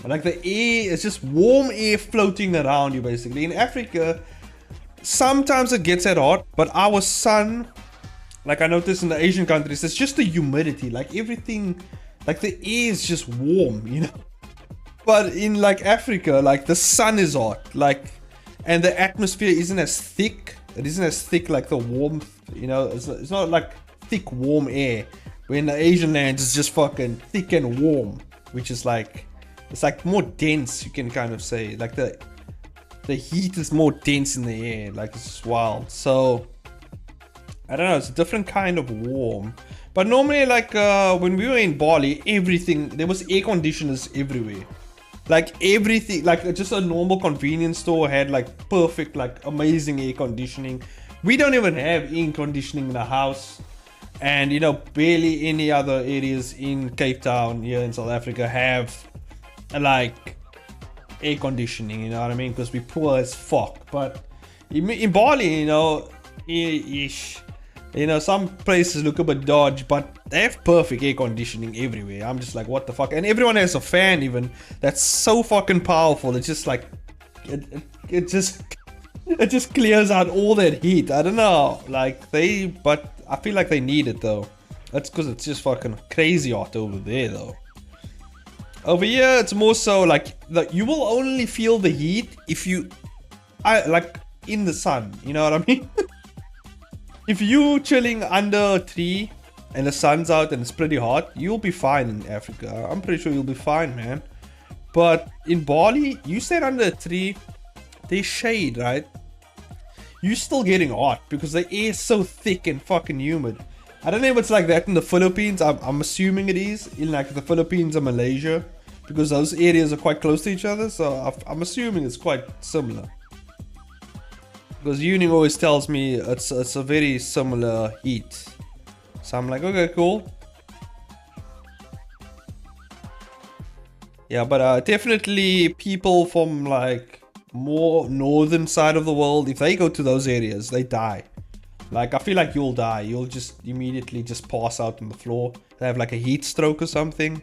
Like the air is just warm air floating around you basically. In Africa, sometimes it gets that hot, but our sun, like I noticed in the Asian countries, it's just the humidity. Like everything, like the air is just warm, you know. But in like Africa, like the sun is hot, like, and the atmosphere isn't as thick. It isn't as thick like the warmth, you know. It's not like thick warm air. But in the Asian lands, it's just fucking thick and warm, which is like, it's like more dense. You can kind of say like the heat is more dense in the air. Like it's just wild. So I don't know. It's a different kind of warm. But normally, like when we were in Bali, everything, there was air conditioners everywhere. Like everything, like just a normal convenience store had like perfect, like amazing air conditioning. We don't even have air conditioning in the house. And you know, barely any other areas in Cape Town here in South Africa have like air conditioning, you know what I mean? Because we poor as fuck. But in Bali, you know, ish. You know, some places look a bit dodgy, but they have perfect air conditioning everywhere. I'm just like, what the fuck? And everyone has a fan even that's so fucking powerful. It's just like, it just clears out all that heat. I don't know, like but I feel like they need it though. That's because it's just fucking crazy hot over there though. Over here, it's more so like you will only feel the heat if you like in the sun, you know what I mean? If you chilling under a tree and the sun's out and it's pretty hot, you'll be fine in Africa. I'm pretty sure you'll be fine, man. But in Bali, you stand under a tree, there's shade, right? You're still getting hot because the air is so thick and fucking humid. I don't know if it's like that in the Philippines. I'm assuming it is in like the Philippines and Malaysia, because those areas are quite close to each other. So I'm assuming it's quite similar. Because Uni always tells me it's a very similar heat. So I'm like, okay, cool. Yeah, but definitely people from like more northern side of the world, if they go to those areas, they die. Like, I feel like you'll die. You'll just immediately just pass out on the floor. They have like a heat stroke or something.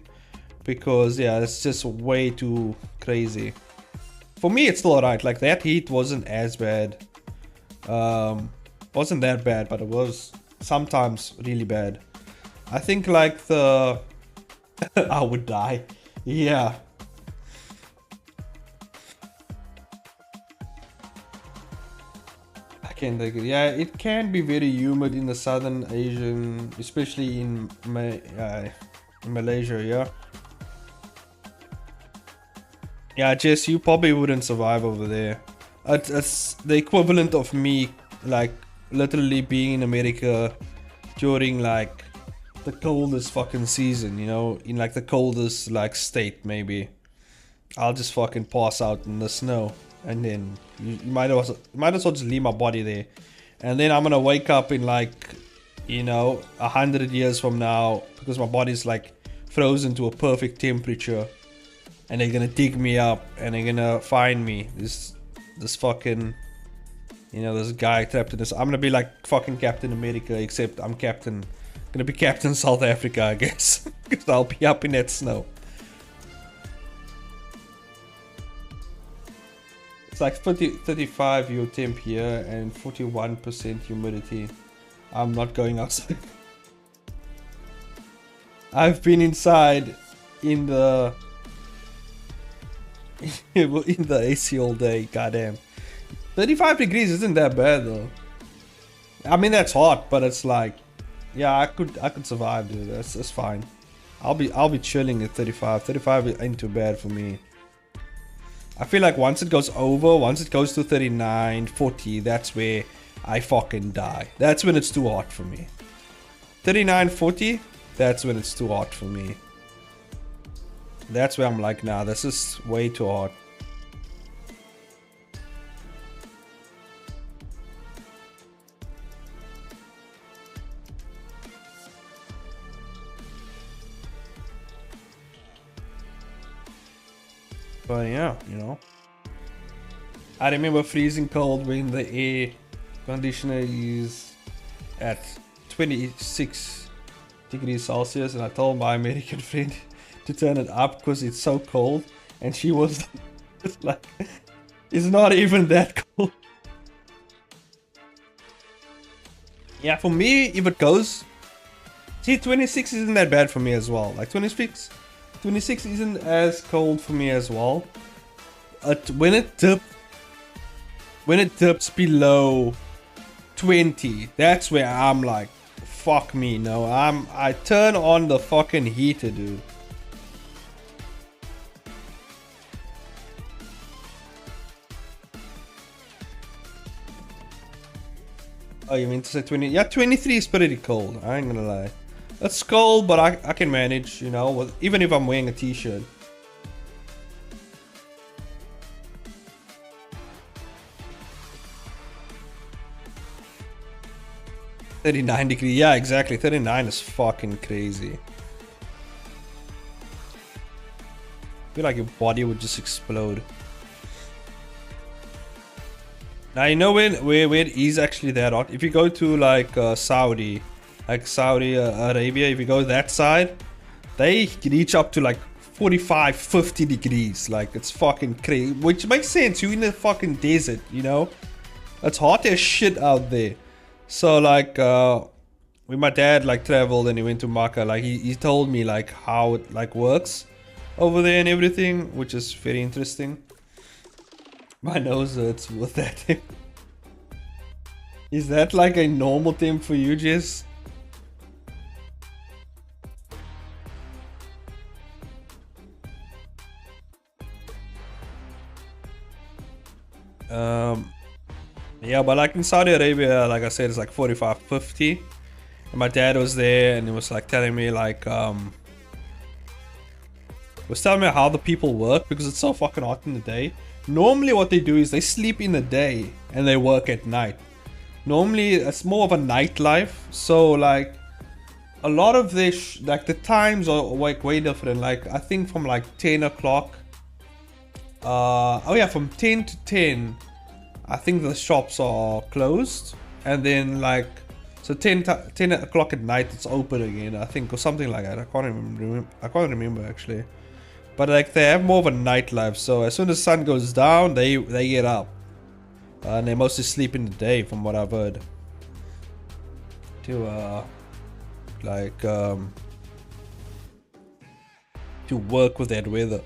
Because, yeah, it's just way too crazy. For me, it's still alright. Like, that heat wasn't as bad. Wasn't that bad, but it was sometimes really bad. I think like the... I would die. Yeah. I can't take it. Yeah, it can be very humid in the southern Asian, especially in Malaysia, yeah. Yeah, Jess, you probably wouldn't survive over there. It's the equivalent of me, like, literally being in America during, like, the coldest fucking season, you know? In, like, the coldest, like, state, maybe. I'll just fucking pass out in the snow. And then, you might as well just leave my body there. And then I'm gonna wake up in, like, you know, 100 years from now, because my body's, like, frozen to a perfect temperature. And they're gonna dig me up, and they're gonna find me. This fucking, you know, this guy trapped in this. I'm gonna be like fucking Captain America, except I'm gonna be Captain South Africa, I guess. Because I'll be up in that snow. It's like 35 your temp here and 41% humidity. I'm not going outside. I've been inside in the in the AC all day, goddamn. 35 degrees isn't that bad though. I mean, that's hot, but it's like, yeah, I could survive, dude. That's fine. I'll be chilling at 35. 35 ain't too bad for me. I feel like once it goes to 39, 40, that's where I fucking die. That's when it's too hot for me. 39, 40, that's when it's too hot for me. That's where I'm like, nah, this is way too hot. But yeah, you know. I remember freezing cold when the air conditioner is at 26 degrees Celsius, and I told my American friend to turn it up because it's so cold, and she was like, it's not even that cold. Yeah, for me, if it goes, see, 26 isn't that bad for me as well. Like 26 isn't as cold for me as well. When it dips below 20, that's where I'm like, fuck me, no. I turn on the fucking heater, dude. Oh, you mean to say 20? Yeah, 23 is pretty cold. I ain't gonna lie. It's cold, but I can manage, you know, even if I'm wearing a t-shirt. $39 degrees. Yeah, exactly. 39 is fucking crazy. I feel like your body would just explode. Now, you know where it is actually that hot? If you go to like Saudi Arabia, if you go that side, they reach up to like 45, 50 degrees. Like, it's fucking crazy. Which makes sense. You're in the fucking desert, you know? It's hot as shit out there. So like, when my dad like traveled and he went to Manga, like he told me like how it like works over there and everything, which is very interesting. My nose hurts with that. Is that like a normal thing for you, Jess? Yeah, but like in Saudi Arabia, like I said, it's like 45, 50. And my dad was there and he was like telling me like, was telling me how the people work because it's so fucking hot in the day. Normally what they do is they sleep in the day and they work at night. Normally it's more of a nightlife. So like a lot of this, like the times are like way different. Like I think from like 10 o'clock. Oh yeah, from 10 to 10. I think the shops are closed, and then like so 10 o'clock at night it's open again, I think, or something like that. I can't remember actually, but like they have more of a nightlife. So as soon as the sun goes down, they get up, and they mostly sleep in the day, from what I've heard. To to work with that weather.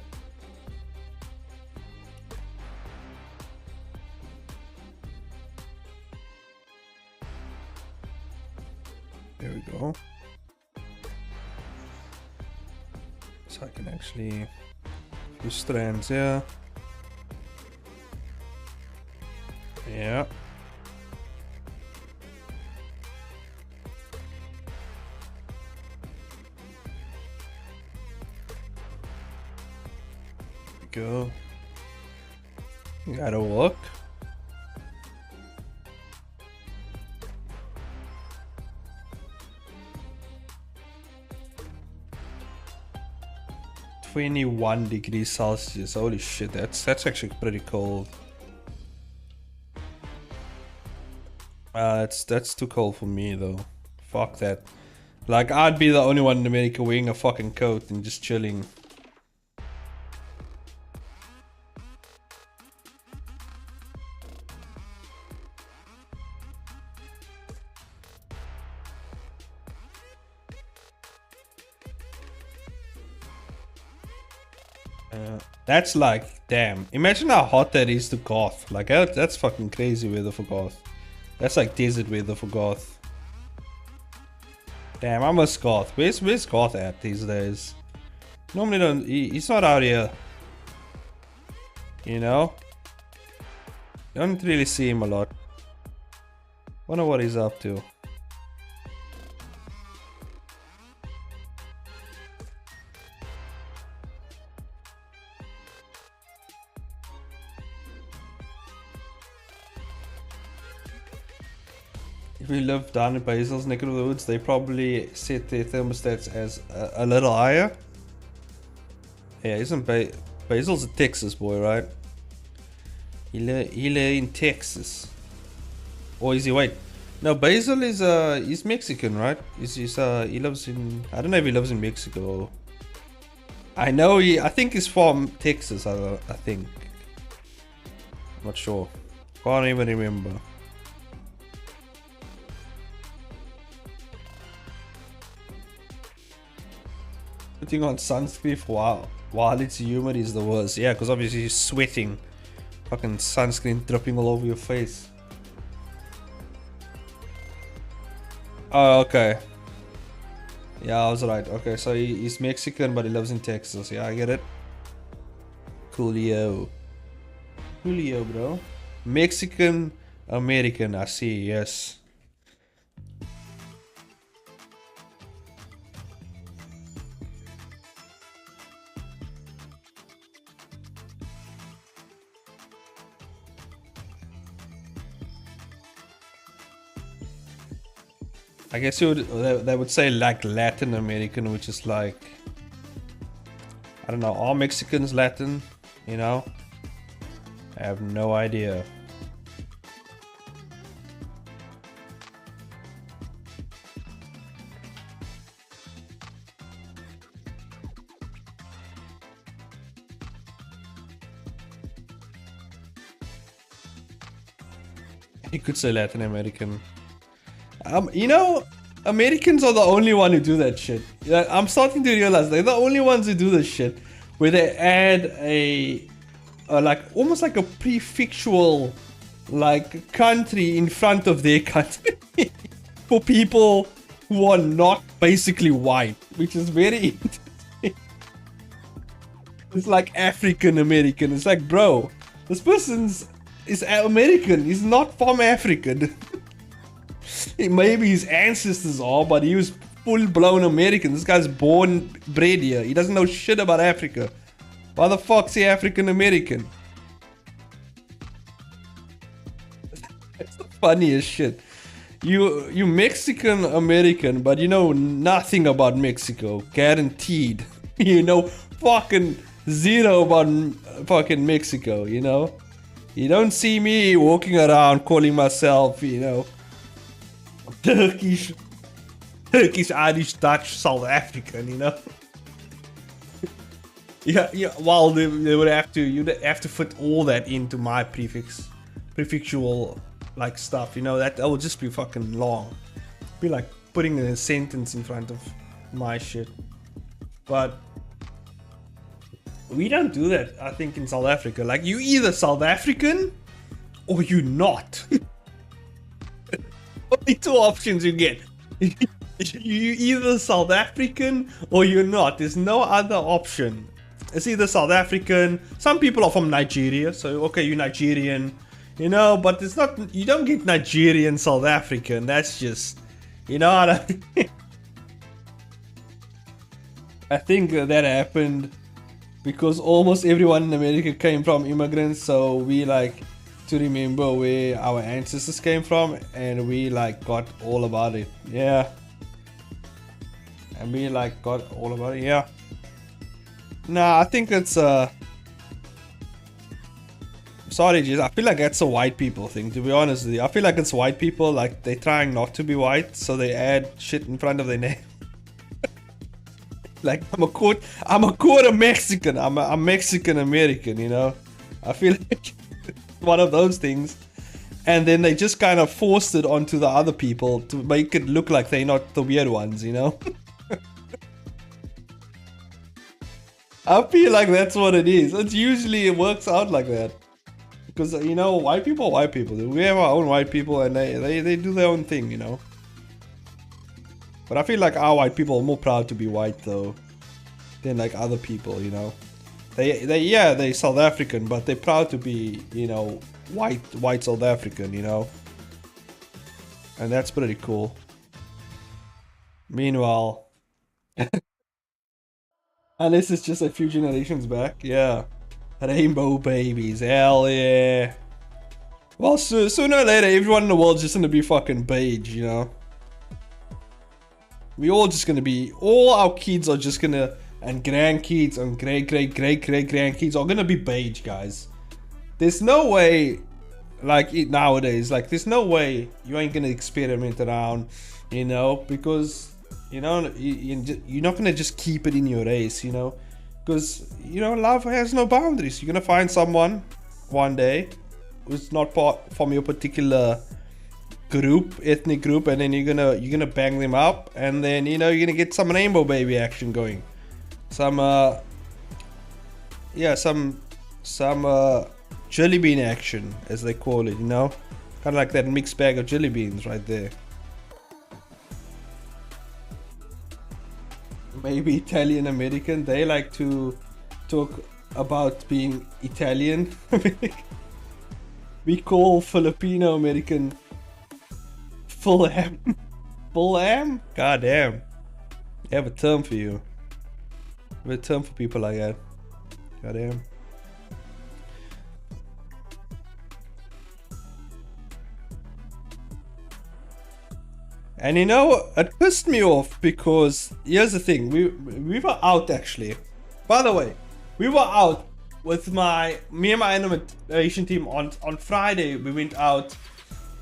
There we go. So I can actually do strands here. Yeah. Go. Gotta work. -21 degrees Celsius. Holy shit, that's actually pretty cold. That's too cold for me though. Fuck that. Like I'd be the only one in America wearing a fucking coat and just chilling. That's like, damn. Imagine how hot that is to Goth. Like, that's fucking crazy weather for Goth. That's like desert weather for Goth. Damn, I miss Goth. Where's Goth at these days? Normally don't. He's not out here. You know? Don't really see him a lot. Wonder what he's up to. If you live down in Basil's neck of the woods, they probably set their thermostats as a little higher. Yeah, isn't Basil's a Texas boy, right? He live in Texas. Or is he? Wait, no, Basil is he's Mexican, right? He lives in, I don't know if he lives in Mexico. I know I think he's from Texas. I think. I'm not sure. Can't even remember. Putting on sunscreen while it's humid is the worst. Yeah, because obviously you're sweating. Fucking sunscreen dripping all over your face. Oh, okay. Yeah, I was right. Okay, so he's Mexican, but he lives in Texas. Yeah, I get it. Coolio, bro. Mexican American, I see. Yes. I guess they would say like Latin American, which is like, I don't know, all Mexicans Latin, you know? I have no idea. You could say Latin American. You know, Americans are the only one who do that shit. I'm starting to realize they're the only ones who do this shit, where they add a like almost like a prefectural like country in front of their country for people who are not basically white, which is very interesting. It's like African American. It's like, bro, this person's is American. He's not from Africa. Maybe his ancestors are, but he was full-blown American. This guy's bred here. He doesn't know shit about Africa. Why the fuck's he African American? It's the funniest shit. You Mexican American, but you know nothing about Mexico. Guaranteed. You know fucking zero about fucking Mexico, you know? You don't see me walking around calling myself, you know, Turkish, Irish, Dutch, South African, you know? yeah, well, they would have to, you'd have to fit all that into my prefectual, like, stuff, you know? That would just be fucking long. It'd be like putting a sentence in front of my shit. But we don't do that, I think, in South Africa. Like, you either South African or you not. Only two options you get. You either South African or you're not. There's no other option. It's either South African. Some people are from Nigeria, so okay, you're Nigerian, you know, but it's not, you don't get Nigerian South African. That's just, you know what I mean? I think that happened because almost everyone in America came from immigrants, so we like to remember where our ancestors came from, and we like got all about it. Yeah. And we like got all about it. Yeah. Nah, I think it's sorry, Jesus. I feel like that's a white people thing, to be honest with you. I feel like it's white people, like they're trying not to be white, so they add shit in front of their name. Like, I'm a quarter Mexican. I'm Mexican American, you know. I feel like one of those things. And then they just kind of forced it onto the other people to make it look like they're not the weird ones, you know. I feel like that's what it is. It's usually, it works out like that. Because, you know, white people are white people. We have our own white people, and they do their own thing, you know. But I feel like our white people are more proud to be white, though, than like other people, you know. They're South African, but they're proud to be, you know, white South African, you know. And that's pretty cool. Meanwhile, unless it's just a few generations back, yeah. Rainbow babies, hell yeah. Well, sooner or later, everyone in the world's just gonna be fucking beige, you know. We all just gonna be, all our kids are just gonna, and grandkids and great grandkids are gonna be beige, guys. There's no way, like nowadays, like there's no way you ain't gonna experiment around, you know, because, you know, you're not gonna just keep it in your race, you know, because, you know, love has no boundaries. You're gonna find someone one day who's not part from your particular ethnic group, and then you're gonna bang them up, and then, you know, you're gonna get some rainbow baby action going, some jelly bean action, as they call it, you know, kind of like that mixed bag of jelly beans right there. Maybe Italian American, they like to talk about being Italian. We call Filipino American full ham. Full ham? God damn. I have a term for you. I have a term for people like that. God damn. And you know, it pissed me off because here's the thing, we were out actually. By the way, we were out with me and my animation team on Friday. We went out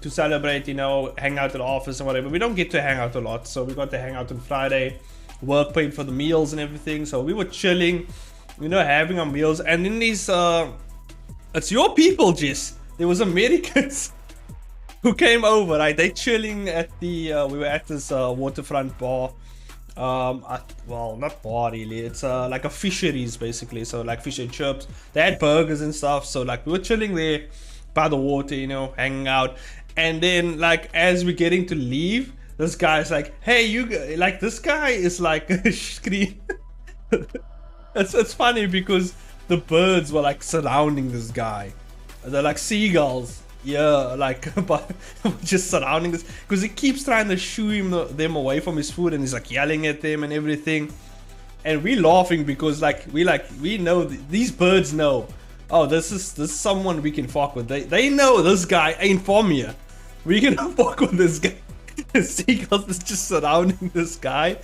to celebrate, you know, hang out at the office and whatever. We don't get to hang out a lot, so we got to hang out on Friday. Work paid for the meals and everything, so we were chilling, you know, having our meals. And then these it's your people, Jess. There was Americans who came over, right? They chilling at the we were at this waterfront bar, Well, not bar really. It's like a fisheries basically. So like fish and chips. They had burgers and stuff. So like we were chilling there by the water, you know, hanging out. And then like as we're getting to leave, this guy's like, "Hey, like this guy is like scream." It's funny because the birds were like surrounding this guy. They're like seagulls. Yeah, like but just surrounding this because he keeps trying to shoo them away from his food, and he's like yelling at them and everything. And we laughing because like we know these birds know. Oh, this is someone we can fuck with. They know this guy ain't from here. We can fuck with this guy. Seagulls is just surrounding this guy.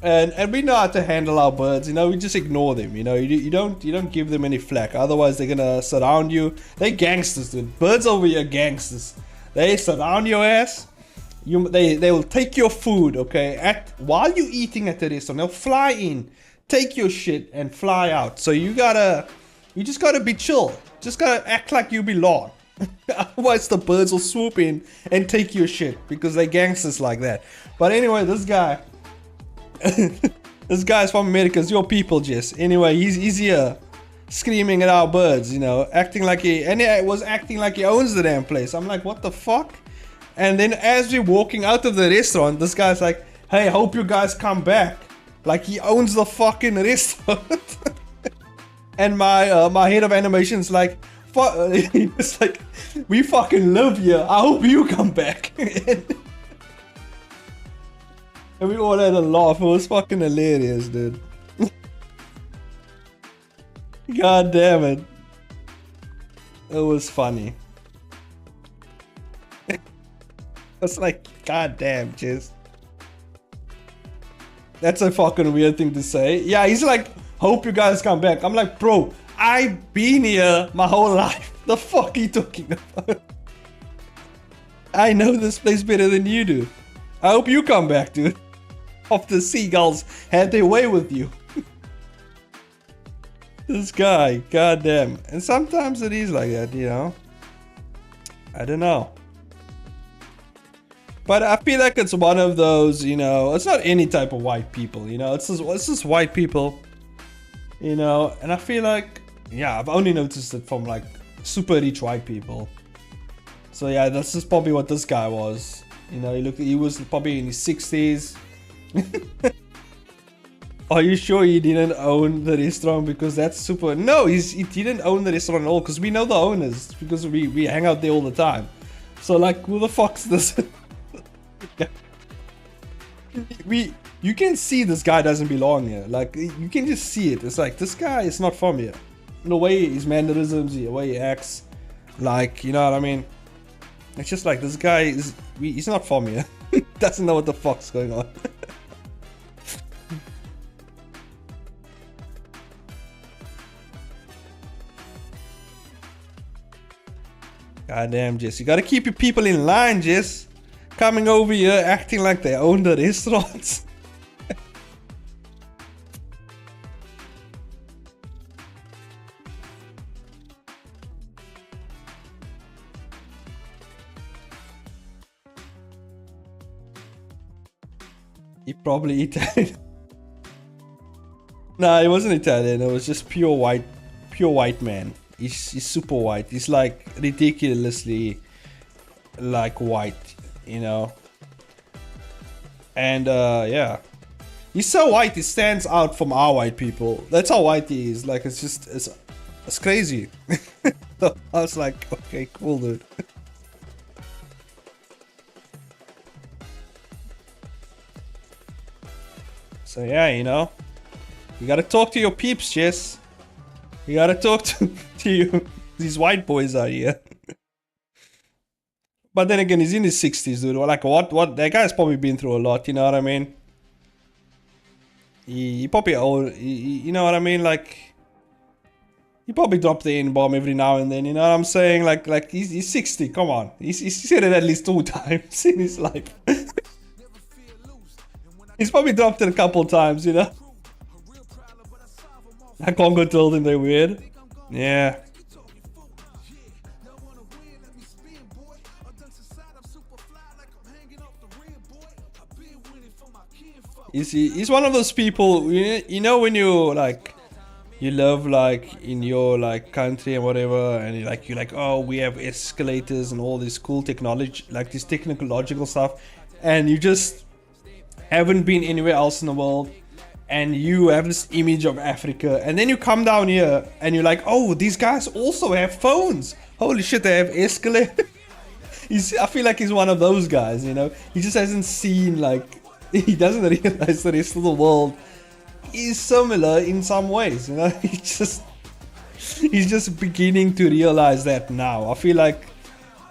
And we know how to handle our birds, you know. We just ignore them, you know. You don't give them any flack, otherwise they're gonna surround you. They gangsters, dude. Birds over here gangsters. They surround your ass. They will take your food, okay. While you eating at the restaurant, they'll fly in, take your shit, and fly out. So you just gotta be chill. Just gotta act like you belong. Otherwise the birds will swoop in and take your shit because they gangsters like that. But anyway, this guy. This guy's from America. It's your people, Jess. Anyway, he's here screaming at our birds, you know, acting like he was acting like he owns the damn place. I'm like, what the fuck? And then as we're walking out of the restaurant, this guy's like, "Hey, hope you guys come back." Like he owns the fucking restaurant. And my head of animation's like, it's like, "We fucking live here. I hope you come back." And we all had a laugh. It was fucking hilarious, dude. God damn it. It was funny. It's like, god damn, Jizz. That's a fucking weird thing to say. Yeah, he's like, "Hope you guys come back." I'm like, bro, I've been here my whole life. The fuck are you talking about? I know this place better than you do. I hope you come back, dude. Of the seagulls had their way with you. This guy, goddamn. And sometimes it is like that, you know. I don't know. But I feel like it's one of those, you know, it's not any type of white people, you know. It's just white people, you know. And I feel like, yeah, I've only noticed it from like super rich white people. So yeah, this is probably what this guy was. You know, he was probably in his 60s. Are you sure he didn't own the restaurant? Because that's super. No, he didn't own the restaurant at all, because we know the owners, because we hang out there all the time. So like, who the fuck's this? You can see this guy doesn't belong here. Like, you can just see it. It's like, this guy is not from here. The way his mannerisms, the way he acts, like, you know what I mean? It's just like, this guy he's not from here. Doesn't know what the fuck's going on. Goddamn, Jess. You gotta keep your people in line, Jess. Coming over here acting like they own the restaurants. He probably Italian. Nah, he wasn't Italian. It was just pure white man. He's super white. He's like ridiculously like white, you know. And yeah, he's so white. He stands out from our white people. That's how white he is. Like, it's crazy. So I was like, okay, cool, dude. So yeah, you know, you gotta talk to your peeps, Jess. You gotta talk to you, these white boys out here. But then again, he's in his 60s, dude. Like, what? That guy's probably been through a lot, you know what I mean? He probably old, you know what I mean? Like, he probably dropped the N-bomb every now and then, you know what I'm saying? Like he's 60, come on. He's said it at least 2 times in his life. He's probably dropped it a couple times, you know? Congo told him they're weird. Yeah. He's one of those people, you know when you like, you love like in your like country and whatever, and you're like, oh, we have escalators and all this cool technology, like this technological stuff, and you just haven't been anywhere else in the world, and you have this image of Africa, and then you come down here and you're like, oh, these guys also have phones. Holy shit, they have escalators. I feel like he's one of those guys, you know. He just hasn't seen, like, he doesn't realize the rest of the world is similar in some ways, you know. He's just beginning to realize that now. I feel like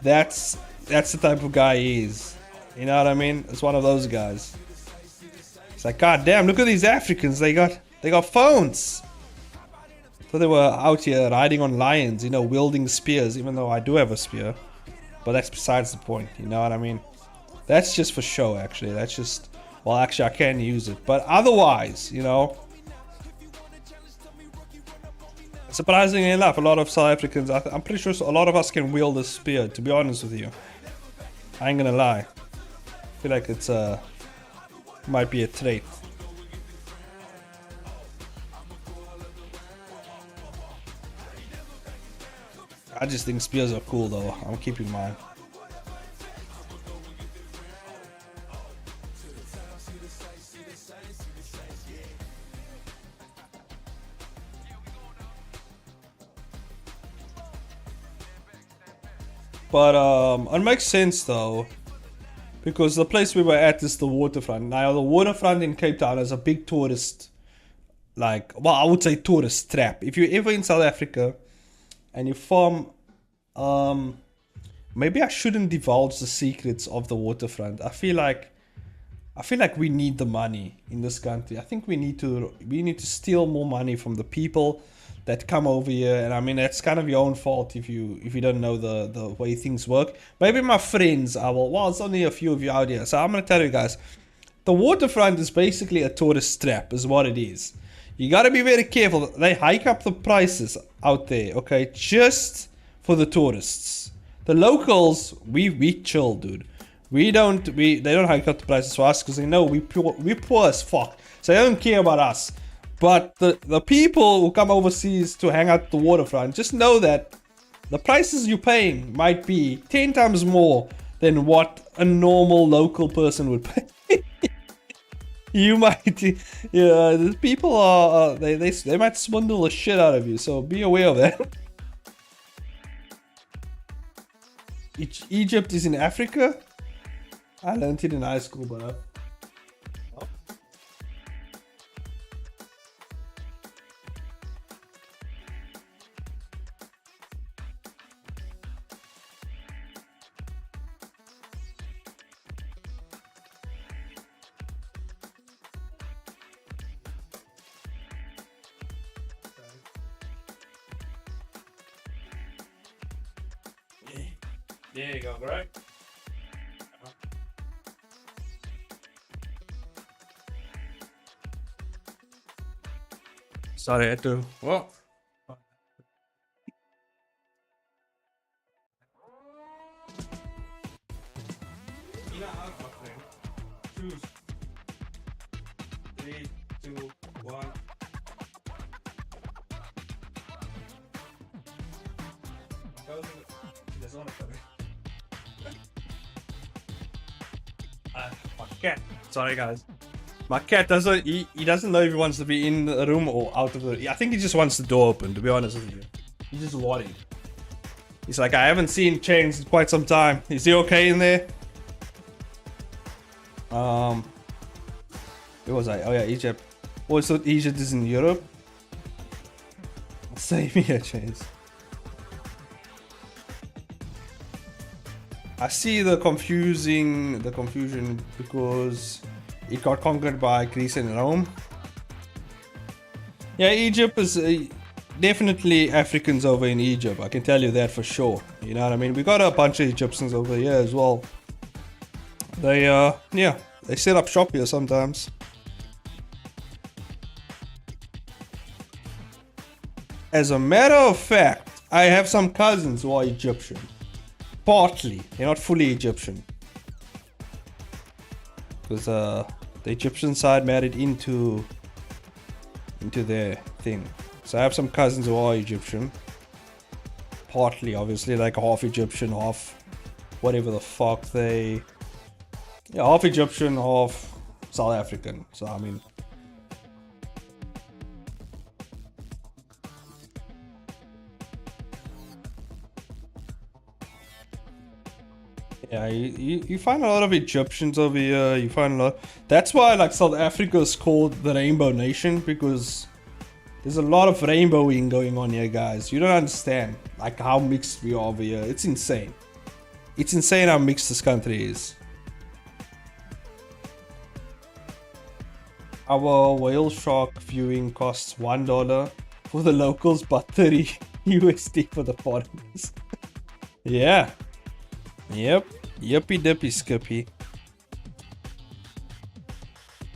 that's the type of guy he is. You know what I mean? It's one of those guys. It's like, god damn, look at these Africans. They got phones. So they were out here riding on lions, you know, wielding spears, even though I do have a spear. But that's besides the point, you know what I mean? That's just for show, actually. That's just, well, actually, I can use it. But otherwise, you know, surprisingly enough, a lot of South Africans, I'm pretty sure a lot of us can wield a spear, to be honest with you. I ain't gonna lie. I feel like it's might be a trait. I just think spears are cool though, I'm keeping mine. But it makes sense though, because the place we were at is the waterfront. Now the waterfront in Cape Town is a big tourist, like, well, I would say tourist trap. If you're ever in South Africa and you farm, maybe I shouldn't divulge the secrets of the waterfront. I feel like we need the money in this country. I think we need to steal more money from the people that come over here, and I mean, that's kind of your own fault if you don't know the way things work. Maybe my friends I will, well, it's only a few of you out here, so I'm gonna tell you guys, the waterfront is basically a tourist trap, is what it is. You gotta be very careful. They hike up the prices out there, okay, just for the tourists. The locals, we chill, dude. They don't hike up the prices for us because they know we poor as fuck, so they don't care about us. But the people who come overseas to hang out at the waterfront, just know that the prices you're paying might be 10 times more than what a normal local person would pay. You might, yeah, people are, they might swindle the shit out of you, so be aware of that. Egypt is in Africa? I learned it in high school, but there you go, right? Sorry, I had to. Whoa. Choose. 3, 2, 1. There's not a cover. My cat. Sorry, guys. My cat doesn't. He doesn't know if he wants to be in the room or out of the. I think he just wants the door open. To be honest with you, he's just worried. He's like, I haven't seen Chains in quite some time. Is he okay in there? Where was I? Oh yeah, Egypt. Oh, so Egypt is in Europe. Same here, Chains. I see the confusion because it got conquered by Greece and Rome. Yeah, Egypt is definitely Africans over in Egypt. I can tell you that for sure. You know what I mean? We got a bunch of Egyptians over here as well. They yeah, they set up shop here sometimes. As a matter of fact, I have some cousins who are Egyptian. Partly, they're not fully Egyptian. Because the Egyptian side married into their thing. So I have some cousins who are Egyptian. Partly, obviously, like half Egyptian, half whatever the fuck they... Yeah, half Egyptian, half South African. So, I mean... Yeah, you find a lot of Egyptians over here. You find a lot... That's why, like, South Africa is called the Rainbow Nation, because there's a lot of rainbowing going on here, guys. You don't understand, like, how mixed we are over here. It's insane. It's insane how mixed this country is. Our whale shark viewing costs $1 for the locals, but 30 USD for the foreigners. Yeah. Yep. Yippee dippy skippy.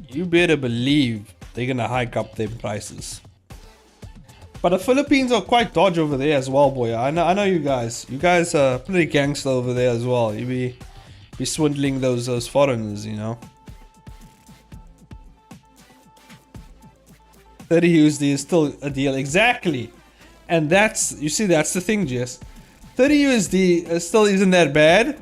You better believe they're gonna hike up their prices. But the Philippines are quite dodgy over there as well, boy. I know you guys. You guys are pretty gangster over there as well. You be swindling those foreigners, you know. 30 USD is still a deal, exactly. And that's, you see, that's the thing, Jess. 30 USD still isn't that bad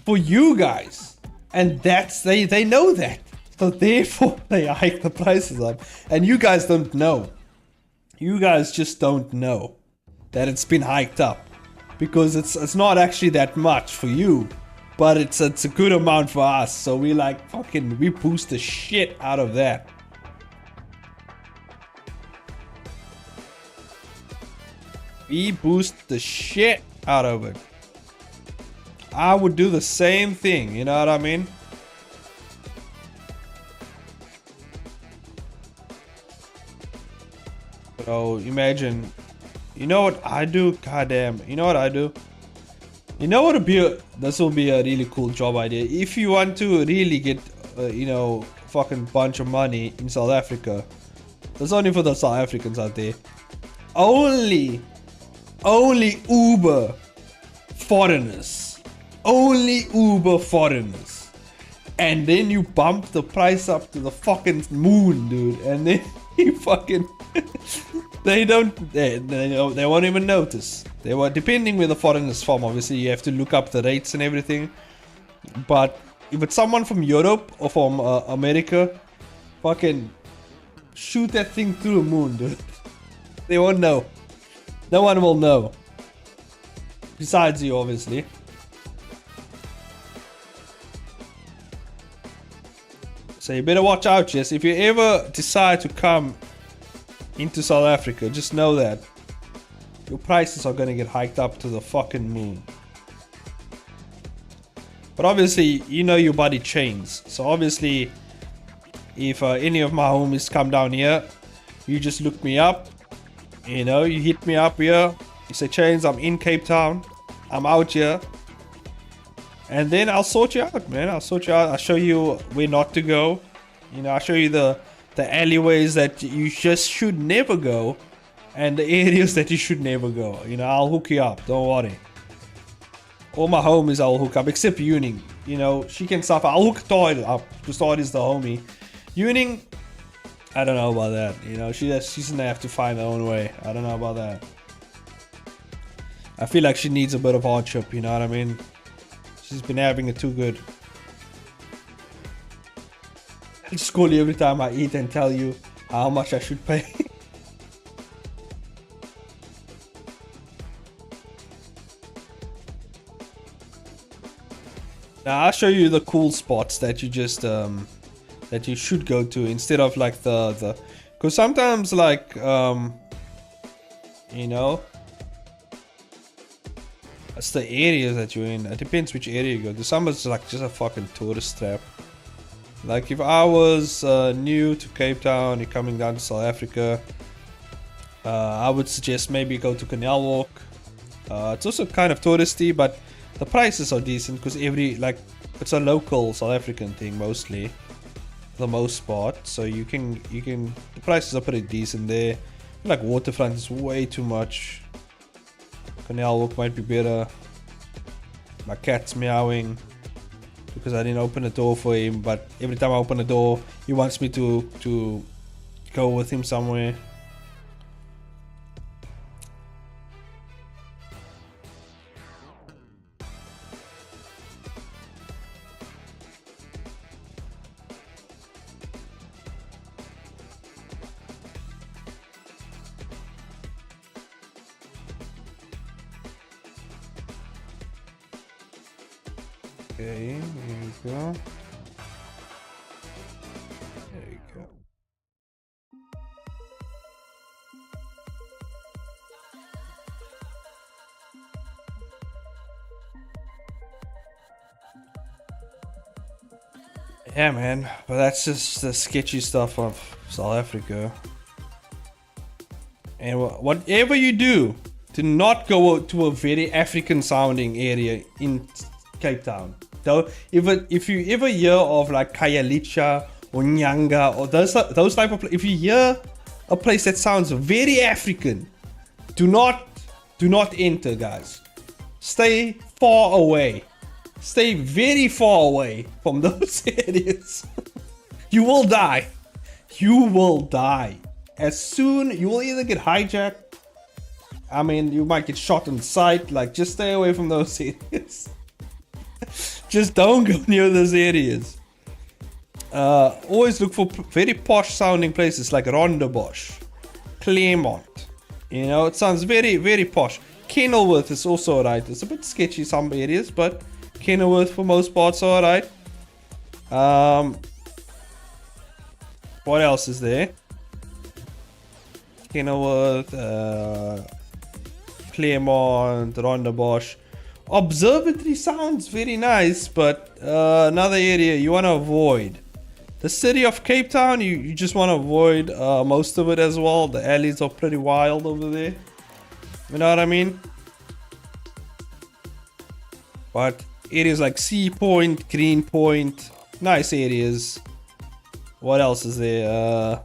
for you guys, and that's they know that, so therefore they hike the prices up, and you guys don't know. You guys just don't know that it's been hiked up, because it's not actually that much for you, but it's a good amount for us. So we like fucking we boost the shit out of that. We boost the shit out of it. I would do the same thing, you know what I mean? So imagine, you know what I do? Goddamn, you know what I do? You know what would be this will be a really cool job idea. If you want to really get, you know, fucking bunch of money in South Africa, that's only for the South Africans out there. Only Uber foreigners. Only Uber foreigners. And then you bump the price up to the fucking moon, dude. And then you fucking... they won't even notice. They were, depending where the foreigners from, obviously you have to look up the rates and everything. But if it's someone from Europe or from America, fucking shoot that thing through the moon, dude. They won't know. No one will know. Besides you, obviously. So you better watch out, Jess. If you ever decide to come into South Africa, just know that your prices are gonna get hiked up to the fucking moon. But obviously, you know your body chains. So obviously, if any of my homies come down here, you just look me up. You know, you hit me up here. You say, Chains, I'm in Cape Town. I'm out here. And then I'll sort you out, man. I'll sort you out. I'll show you where not to go. You know, I'll show you the alleyways that you just should never go. And the areas that you should never go. You know, I'll hook you up. Don't worry. All my homies I'll hook up. Except Yuning. You know, she can suffer. I'll hook Todd up. Because Todd is the homie. Yuning, I don't know about that. You know, she's gonna have to find her own way. I don't know about that. I feel like she needs a bit of hardship. You know what I mean? She's been having it too good. I just call you every time I eat and tell you how much I should pay. Now I'll show you the cool spots that you just that you should go to instead of like the because sometimes like you know, it's the areas that you're in. It depends which area you go to. Some is like just a fucking tourist trap. Like if I was new to Cape Town, you're coming down to South Africa, I would suggest maybe go to Canal Walk. It's also kind of touristy, but the prices are decent because it's a local South African thing mostly, for the most part. So you can the prices are pretty decent there. Like Waterfront is way too much. Canal Walk might be better. My cat's meowing. To because I didn't open the door for him. But every time I open the door, he wants me to go with him somewhere. Okay, here we go. There we go. Yeah, man, but that's just the sketchy stuff of South Africa. And whatever you do, do not go to a very African sounding area in Cape Town. Though, if you ever hear of like Khayelitsha or Nyanga or those type of, if you hear a place that sounds very African, do not enter, guys. Stay far away. Stay very far away from those areas. You will die. You will die. As soon, you will either get hijacked. I mean, you might get shot on sight. Like, just stay away from those areas. Just don't go near those areas. Always look for very posh sounding places like Rondebosch, Claremont. You know, it sounds very, very posh. Kenilworth is also alright. It's a bit sketchy some areas, but Kenilworth for most parts are alright. What else is there? Kenilworth, Claremont, Rondebosch. Observatory sounds very nice, but another area you want to avoid. The city of Cape Town, you just want to avoid most of it as well. The alleys are pretty wild over there. You know what I mean? But areas like Sea Point, Green Point, nice areas. What else is there?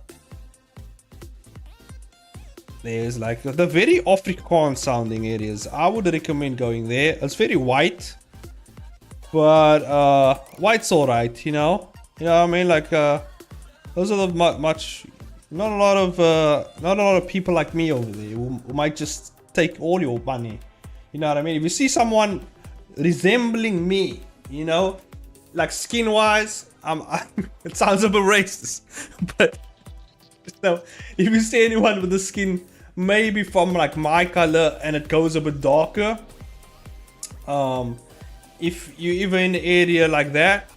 There's like the very Afrikaans sounding areas. I would recommend going there. It's very white, but white's alright, you know. You know what I mean? Like those are the not a lot of people like me over there who might just take all your money. You know what I mean? If you see someone resembling me, you know, like skin wise, it sounds a bit racist, but so if you see anyone with the skin maybe from like my color and it goes a bit darker, if you ever in the area like that,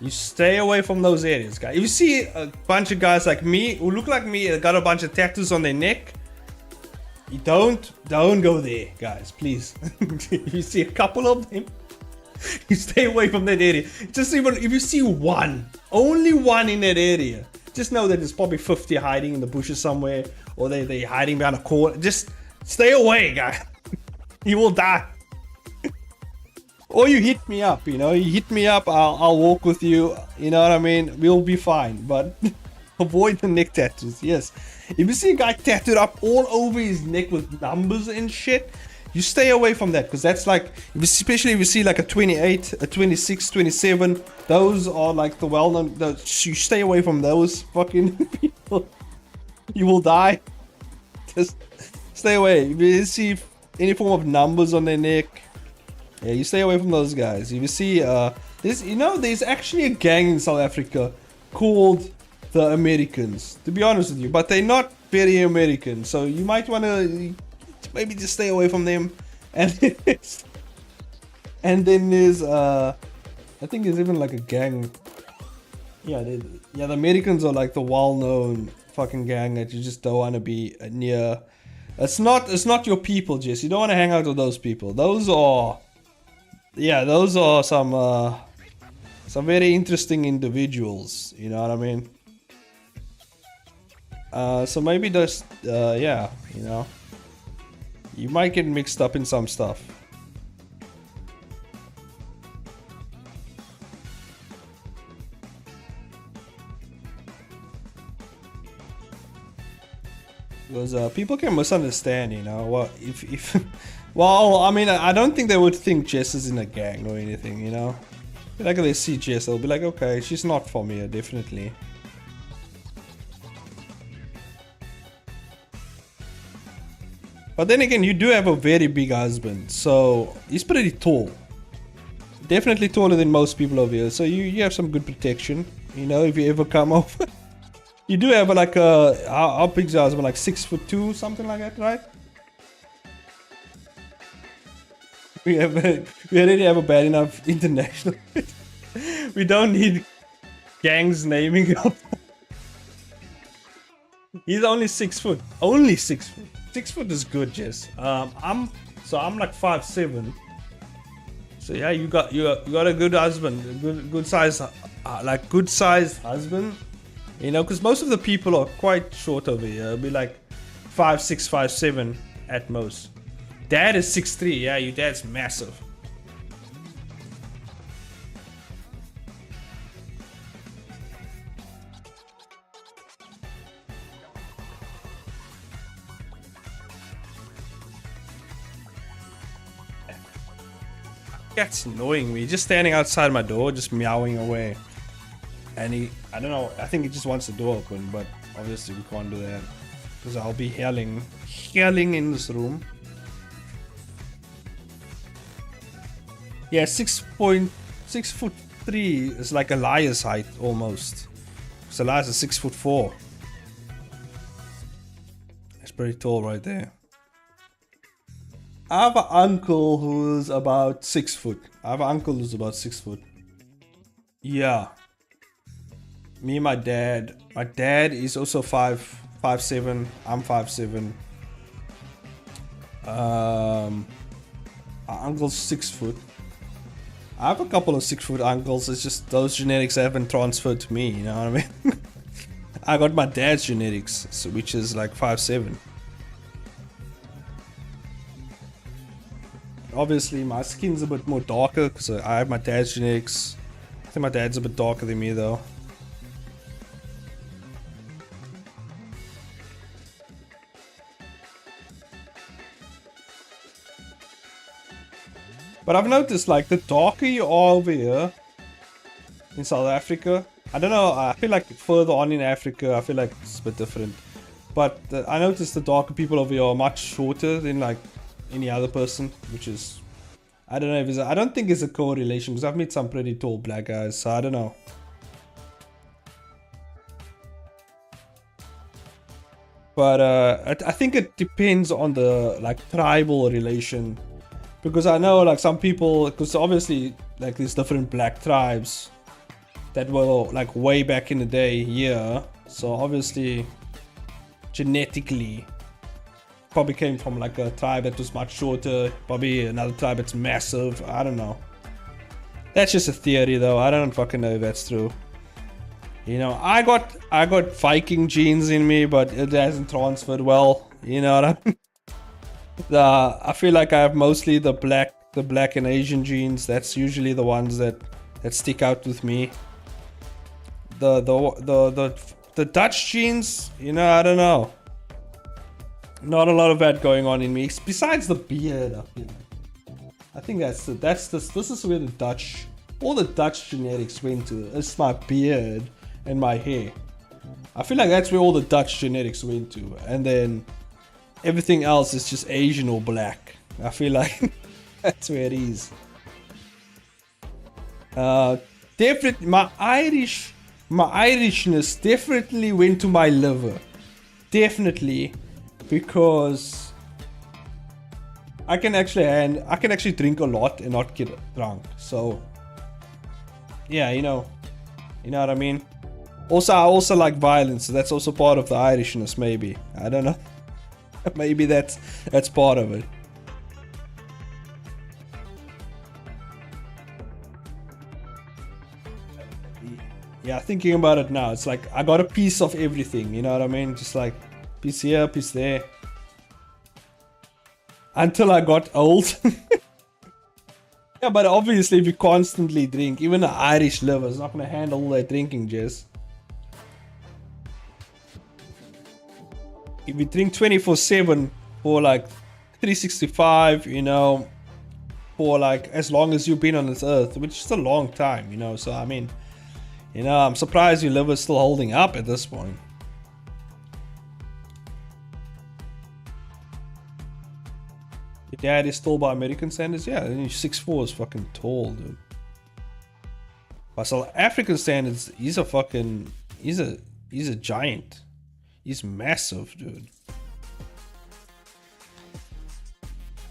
you stay away from those areas, guys. If you see a bunch of guys like me who look like me and got a bunch of tattoos on their neck, you don't go there, guys, please. If you see a couple of them, you stay away from that area. Just even if you see one, only one in that area, just know that there's probably 50 hiding in the bushes somewhere, or they're hiding behind a corner. Just stay away, guys. You will die. Or you hit me up, you know. You hit me up, I'll walk with you. You know what I mean? We'll be fine. But avoid the neck tattoos. Yes. If you see a guy tattooed up all over his neck with numbers and shit, you stay away from that, because that's like, especially if you see like a 28, a 26, 27, those are like the well-known. You stay away from those fucking people. You will die. Just stay away. If you see any form of numbers on their neck, yeah, you stay away from those guys. If you see, there's actually a gang in South Africa called the Americans, to be honest with you, but they're not very American, so you might want to maybe just stay away from them. And then there's I think there's even like a gang. Yeah, the Americans are like the well-known fucking gang that you just don't want to be near. It's not your people, Jess. You don't want to hang out with those people. Those are some very interesting individuals. You know what I mean? So maybe just yeah, you know, you might get mixed up in some stuff. Because people can misunderstand, you know. Well, if well, I mean, I don't think they would think Jess is in a gang or anything, you know. Like if they see Jess, they'll be like, okay, she's not from here, definitely. But then again, you do have a very big husband, so he's pretty tall. Definitely taller than most people over here, so you have some good protection. You know, if you ever come over. You do have like a, how big's your husband? Like 6'2", something like that, right? We already have a bad enough international. We don't need gangs naming up. He's only 6 foot. Only 6 foot. 6 foot is good, Jess. I'm like 5'7". So yeah, you got a good husband, good size, like good sized husband. You know, because most of the people are quite short over here. It'll be like 5'6", 5'7" at most. Dad is 6'3". Yeah, your dad's massive. Cat's annoying me. Just standing outside my door, just meowing away. And I don't know, I think he just wants the door open, but obviously we can't do that. Because I'll be yelling in this room. Yeah, 6'3" is like Elias' height almost. Because Elias is 6'4". That's pretty tall right there. I have an uncle who's about 6 foot. Yeah. Me and my dad. My dad is also 5'7". I'm 5'7". Our uncle's 6 foot. I have a couple of 6 foot uncles. It's just those genetics haven't transferred to me. You know what I mean? I got my dad's genetics, so, which is like 5'7". Obviously, my skin's a bit more darker because I have my dad's genetics. I think my dad's a bit darker than me though. But I've noticed, like, the darker you are over here in South Africa, I don't know, I feel like further on in Africa, I feel like it's a bit different. But I noticed the darker people over here are much shorter than, like, any other person, which is, I don't know if it's I don't think it's a correlation, because I've met some pretty tall black guys, so I don't know. But I think it depends on the, like, tribal relation. Because I know, like, some people, because obviously, like, there's different black tribes that were, like, way back in the day here. So obviously, genetically, probably came from, like, a tribe that was much shorter, probably another tribe that's massive. I don't know. That's just a theory, though. I don't fucking know if that's true. You know, I got Viking genes in me, but it hasn't transferred well. You know what I mean? I feel like I have mostly the black and Asian genes. That's usually the ones that stick out with me. The Dutch genes, you know, I don't know. Not a lot of that going on in me, besides the beard. I think this is where all the Dutch genetics went to. It's my beard and my hair. I feel like that's where all the Dutch genetics went to, and then everything else is just Asian or black. I feel like that's where it is. Definitely, my Irishness definitely went to my liver. Definitely, because I can actually drink a lot and not get drunk. So yeah, you know what I mean. Also, I also like violence, so that's also part of the Irishness. Maybe, I don't know. Maybe that's part of it. Yeah, thinking about it now, it's like I got a piece of everything, you know what I mean? Just like piece here, piece there. Until I got old. Yeah, but obviously if you constantly drink, even an Irish liver is not gonna handle all that drinking, Jess. If you drink 24/7 for like 365, you know, for like as long as you've been on this earth, which is a long time, you know. So I mean, you know, I'm surprised your liver's still holding up at this point. Your dad is tall by American standards? Yeah, 6'4" is fucking tall, dude. By South African standards, he's a giant. He's massive, dude.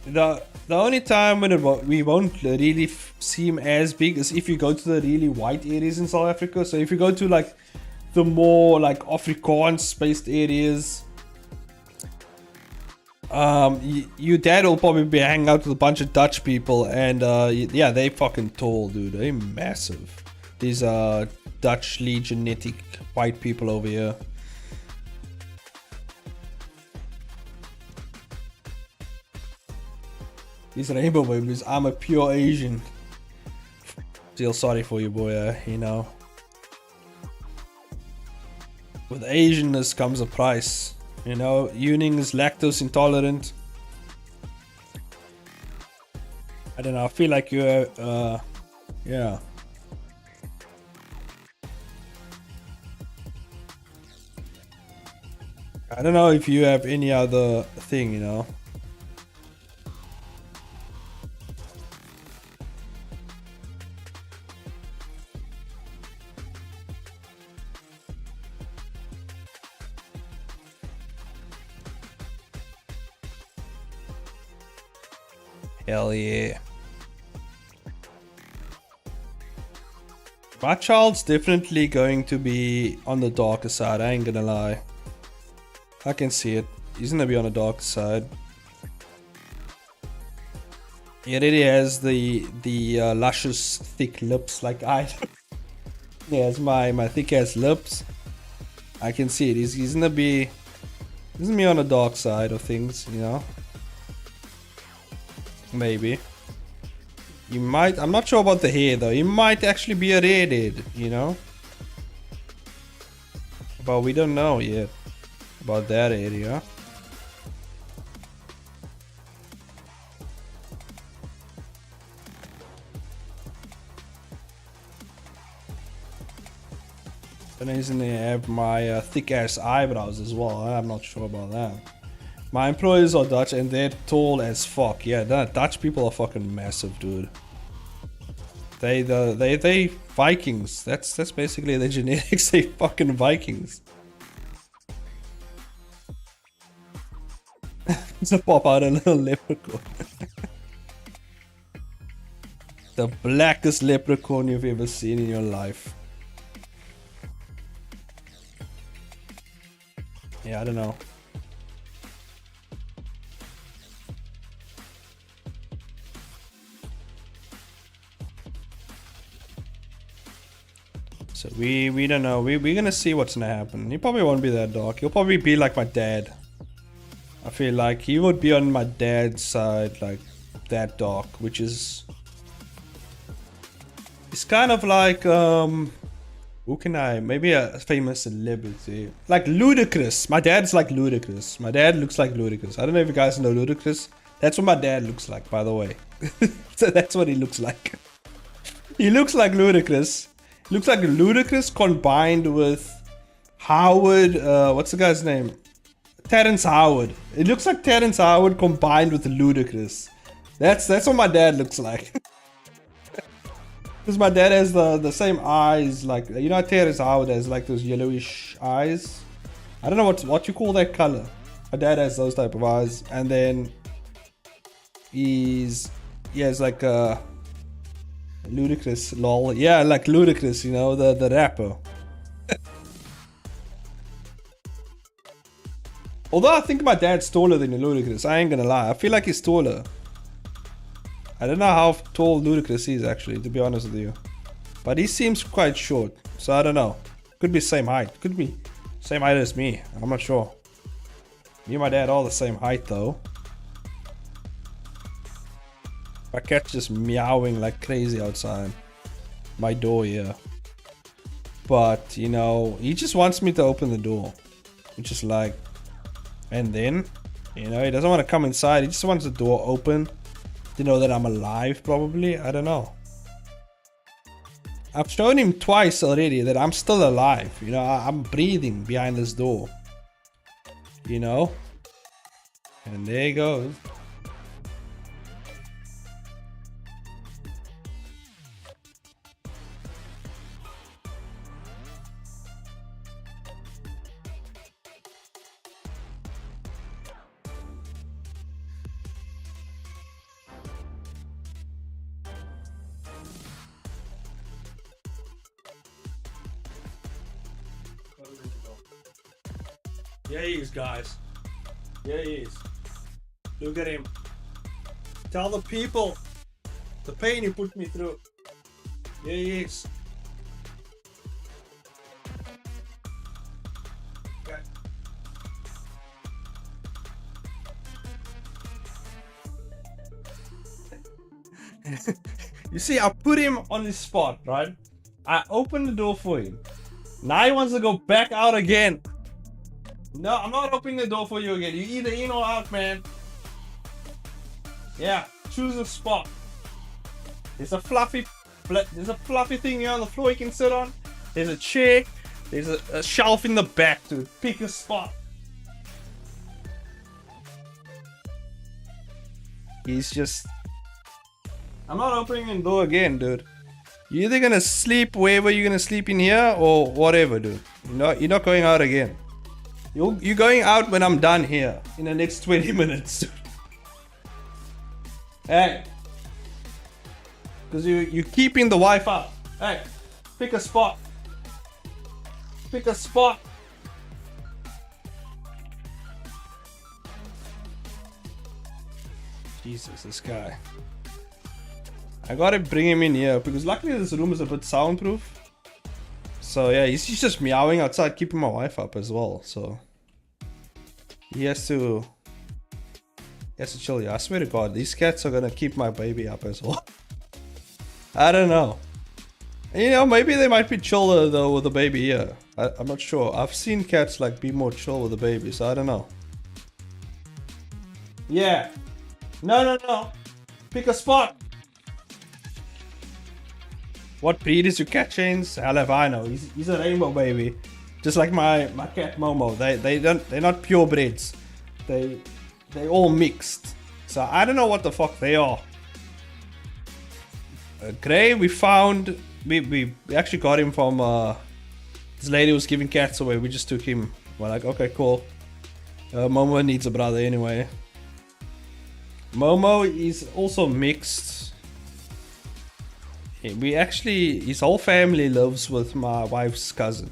The only time when we won't really seem as big is if you go to the really white areas in South Africa. So if you go to like the more like Afrikaans based areas, your dad will probably be hanging out with a bunch of Dutch people, and yeah, they fucking tall, dude. They massive. These Dutch genetic white people over here. These rainbow babies. I'm a pure Asian. Feel sorry for you, boy. You know. With Asianness comes a price. You know, Yuning is lactose intolerant. I don't know. I feel like you're, yeah. I don't know if you have any other thing, you know. Hell yeah. My child's definitely going to be on the darker side, I ain't gonna lie. I can see it. He's gonna be on the dark side. He already has the luscious thick lips like I do. He has my thick ass lips. I can see it. He's gonna be on the dark side of things, you know. Maybe. He might. I'm not sure about the hair though. He might actually be a redhead, you know. But we don't know yet about that area. And he's gonna have my thick ass eyebrows as well. I'm not sure about that. My employees are Dutch and they're tall as fuck. Yeah, Dutch people are fucking massive, dude. They Vikings. That's basically the genetics. They fucking Vikings. It's a pop out a little leprechaun. The blackest leprechaun you've ever seen in your life. Yeah, I don't know. So we don't know. We're gonna see what's gonna happen. He probably won't be that dark. He'll probably be like my dad. I feel like he would be on my dad's side, like that dark, which is it's kind of like who can I? Maybe a famous celebrity. Like Ludacris. My dad's like Ludacris. My dad looks like Ludacris. I don't know if you guys know Ludacris. That's what my dad looks like, by the way. So that's what he looks like. He looks like Ludacris. Looks like Ludacris combined with Howard, what's the guy's name? Terrence Howard. It looks like Terrence Howard combined with Ludacris. That's what my dad looks like. Because my dad has the same eyes, like, you know how Terrence Howard has like those yellowish eyes? I don't know what you call that color. My dad has those type of eyes, and then he has like Ludacris, lol. Yeah, like Ludacris, you know, the rapper. Although I think my dad's taller than Ludacris, I ain't gonna lie. I feel like he's taller. I don't know how tall Ludacris is actually, to be honest with you. But he seems quite short, so I don't know. Could be same height. Could be same height as me. I'm not sure. Me and my dad are the same height though. My cat's just meowing like crazy outside my door here. But, you know, he just wants me to open the door. Which is like... And then, you know, he doesn't want to come inside. He just wants the door open. to know that I'm alive, probably. I don't know. I've shown him twice already that I'm still alive. You know, I'm breathing behind this door. You know? And there he goes. Here he is, guys. Here he is. Look at him. Tell the people the pain he put me through. Here he is. Okay. You see, I put him on the spot, right? I opened the door for him. Now he wants to go back out again. No, I'm not opening the door for you again. You either in or out, man. Yeah, choose a spot. There's a fluffy thing here on the floor you can sit on. There's a chair. There's a shelf in the back, dude. Pick a spot. He's just... I'm not opening the door again, dude. You're either gonna sleep wherever you're gonna sleep in here or whatever, dude. You're not going out again. You're going out when I'm done here in the next 20 minutes. Hey. Because you're keeping the Wi-Fi. Hey, pick a spot. Pick a spot. Jesus, this guy. I gotta bring him in here because luckily this room is a bit soundproof. So yeah, he's just meowing outside, keeping my wife up as well. So he has to chill here. I swear to God, these cats are gonna keep my baby up as well. I don't know. You know, maybe they might be chiller though with the baby here. I'm not sure. I've seen cats like be more chill with the baby, so I don't know. Yeah. No. Pick a spot. What breed is your cat, Chains? Hell if I know. He's a rainbow baby. Just like my cat Momo. They're not purebreds. They all mixed. So I don't know what the fuck they are. Gray, we found we actually got him from this lady was giving cats away. We just took him. We're like, okay, cool. Momo needs a brother anyway. Momo is also mixed. His whole family lives with my wife's cousin.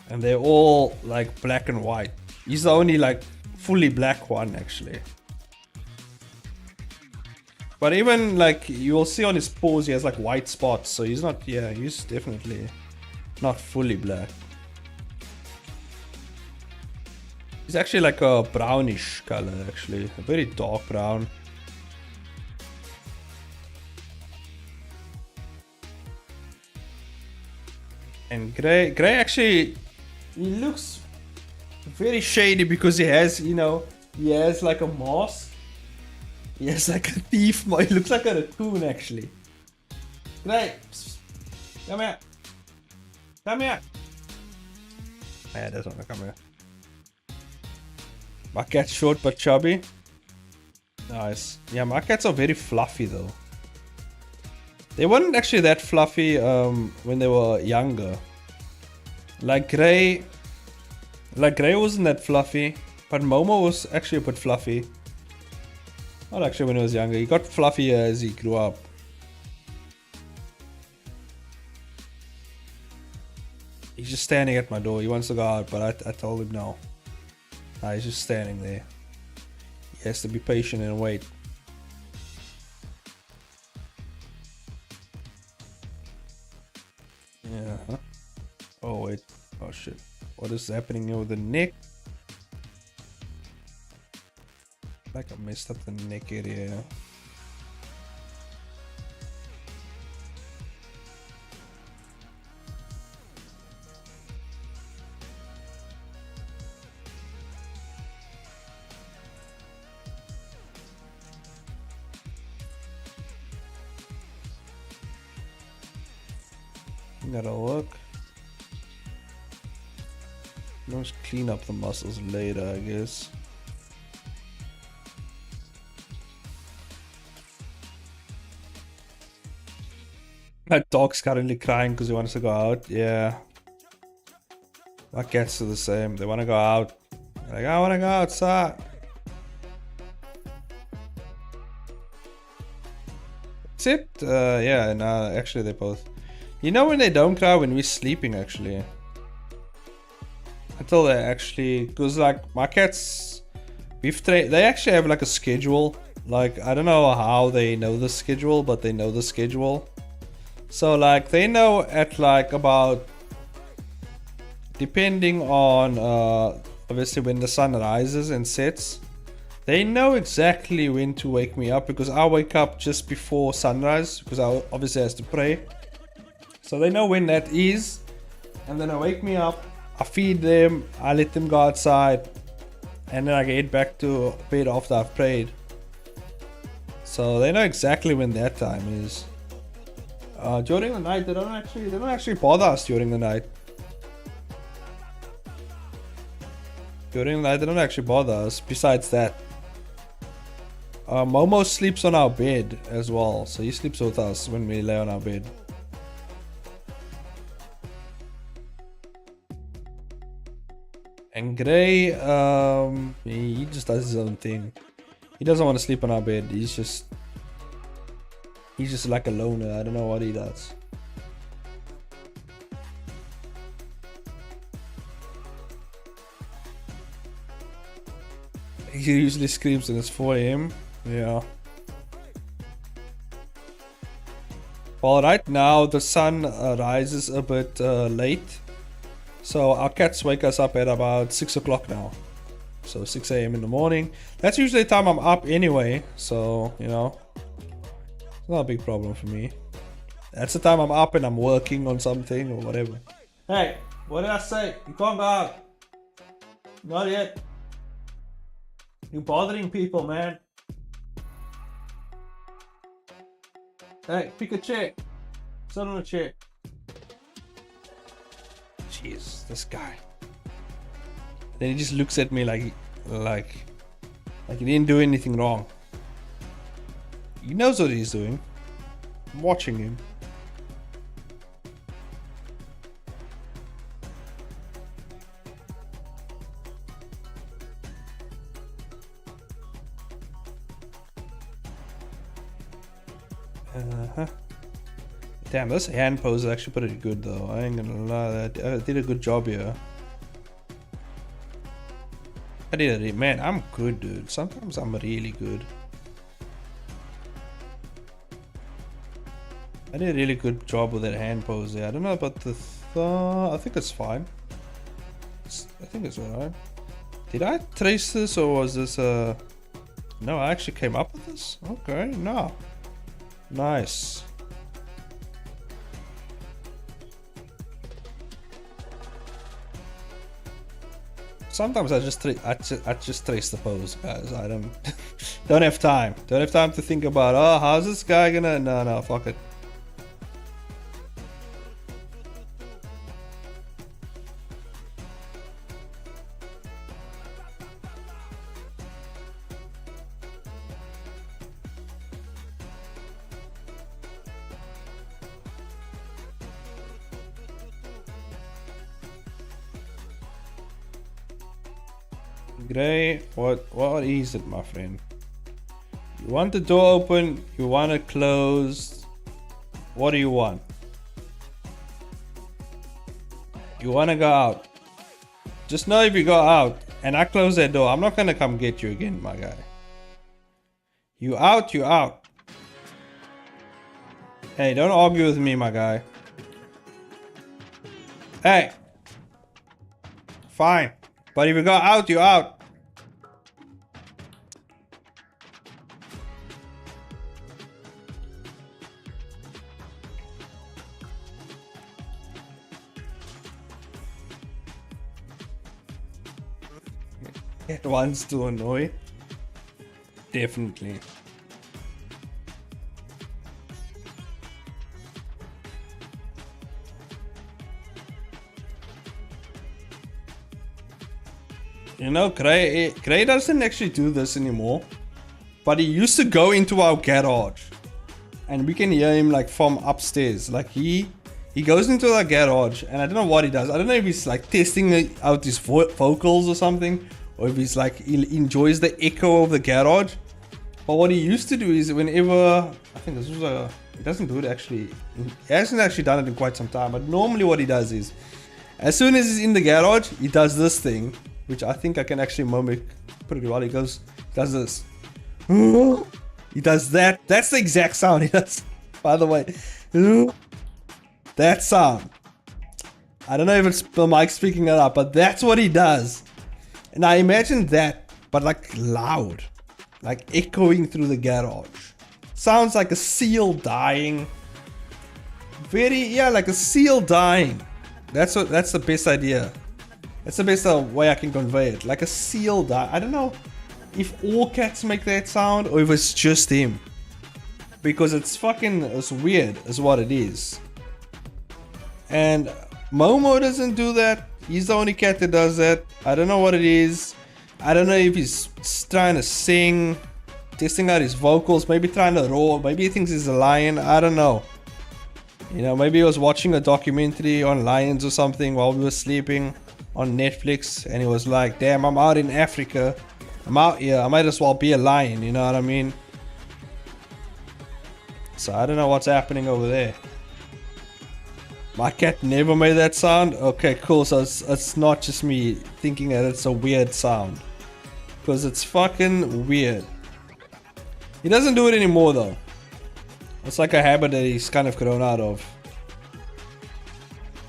And they're all like black and white. He's the only like fully black one actually. But even like you'll see on his paws he has like white spots. So he's not, yeah, he's definitely not fully black. He's actually like a brownish color actually. A very dark brown. And Gray actually, he looks very shady because he has, you know, he has like a mask. He has like a thief mask. He looks like a raccoon actually. Gray, come here. Come here. Yeah, doesn't want to come here. My cat's short but chubby. Nice. Yeah, my cats are very fluffy though. They weren't actually that fluffy when they were younger. Like Gray wasn't that fluffy, but Momo was actually a bit fluffy. Not actually when he was younger. He got fluffier as he grew up. He's just standing at my door. He wants to go out, but I told him no. Nah, he's just standing there. He has to be patient and wait. Yeah. Oh wait. Oh shit. What is happening here with the neck? Like I messed up the neck area. think that'll work. Let's clean up the muscles later, I guess. My dog's currently crying because he wants to go out. Yeah. My cats are the same. They want to go out. They're like, I want to go outside. Except, yeah, no, actually they both. You know when they don't cry? When we're sleeping, actually. Until they actually, because like my cats, they actually have like a schedule. Like, I don't know how they know the schedule, but they know the schedule. So like they know at like about, depending on obviously when the sun rises and sets, they know exactly when to wake me up, because I wake up just before sunrise because I obviously has to pray. So they know when that is, and then I wake me up, I feed them, I let them go outside, and then I get back to bed after I've prayed. So they know exactly when that time is. During the night, they don't actually bother us during the night. During the night, they don't actually bother us. Besides that, Momo sleeps on our bed as well, so he sleeps with us when we lay on our bed. And Gray, he just does his own thing. He doesn't want to sleep on our bed. He's just like a loner. I don't know what he does. He usually screams when it's 4 AM. Yeah. Well, right now the sun rises a bit late. So our cats wake us up at about 6 o'clock now. So 6 AM in the morning. That's usually the time I'm up anyway. So, you know, it's not a big problem for me. That's the time I'm up and I'm working on something or whatever. Hey, what did I say? You can't go out. Not yet. You're bothering people, man. Hey, pick a chair. Sit on a chair. Jeez, this guy. Then he just looks at me like he didn't do anything wrong. He knows what he's doing. I'm watching him. Damn, this hand pose is actually pretty good though. I ain't gonna lie, I did a good job here. Man, I'm good, dude. Sometimes I'm really good. I did a really good job with that hand pose there. I don't know about the I think it's fine. I think it's alright. Did I trace this or was this No, I actually came up with this? Okay, no. Nice. Sometimes I just trace the pose, guys. I don't have time. Don't have time to think about, oh, how's this guy gonna? No, fuck it. Gray, what is it, my friend? You want the door open? You want it closed? What do you want? You want to go out? Just know if you go out and I close that door, I'm not gonna come get you again, my guy. You out, you out. Hey, don't argue with me, my guy. Hey. Fine. But if you go out, you out. It wants to annoy. Definitely. You know, Gray doesn't actually do this anymore. But he used to go into our garage. And we can hear him like from upstairs. Like he goes into our garage and I don't know what he does. I don't know if he's like testing out his vocals or something. Or if he's like, he enjoys the echo of the garage. But what he used to do is whenever, I think this was he doesn't do it actually. He hasn't actually done it in quite some time. But normally what he does is, as soon as he's in the garage, he does this thing. Which I think I can actually mimic pretty well. He does this. He does that. That's the exact sound he does. By the way. That sound. I don't know if it's the mic speaking it up, but that's what he does. And I imagine that, but like loud. Like echoing through the garage. Sounds like a seal dying. Like a seal dying. That's the best idea. That's the best way I can convey it. Like a seal die. I don't know if all cats make that sound or if it's just him. Because it's weird is what it is. And Momo doesn't do that. He's the only cat that does that. I don't know what it is. I don't know if he's trying to sing, testing out his vocals, maybe trying to roar, maybe he thinks he's a lion. I don't know. You know, maybe he was watching a documentary on lions or something while we were sleeping on Netflix and he was like, damn, I'm out in Africa. I'm out here. I might as well be a lion, you know what I mean? So I don't know what's happening over there. My cat never made that sound? Okay, cool. So it's not just me thinking that it's a weird sound. Because it's fucking weird. He doesn't do it anymore though. It's like a habit that he's kind of grown out of.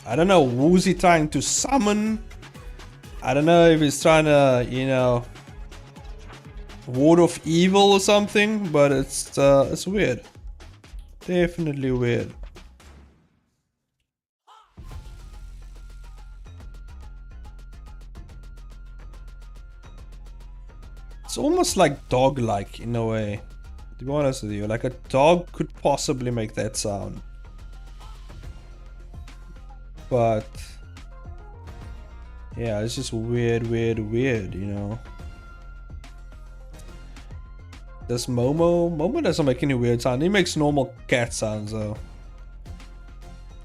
I don't know, who's he trying to summon? I don't know if he's trying to, you know, ward off evil or something, but it's weird. Definitely weird. It's almost like dog-like in a way. To be honest with you, like a dog could possibly make that sound. But yeah, it's just weird, you know. Does Momo doesn't make any weird sound. He makes normal cat sounds though.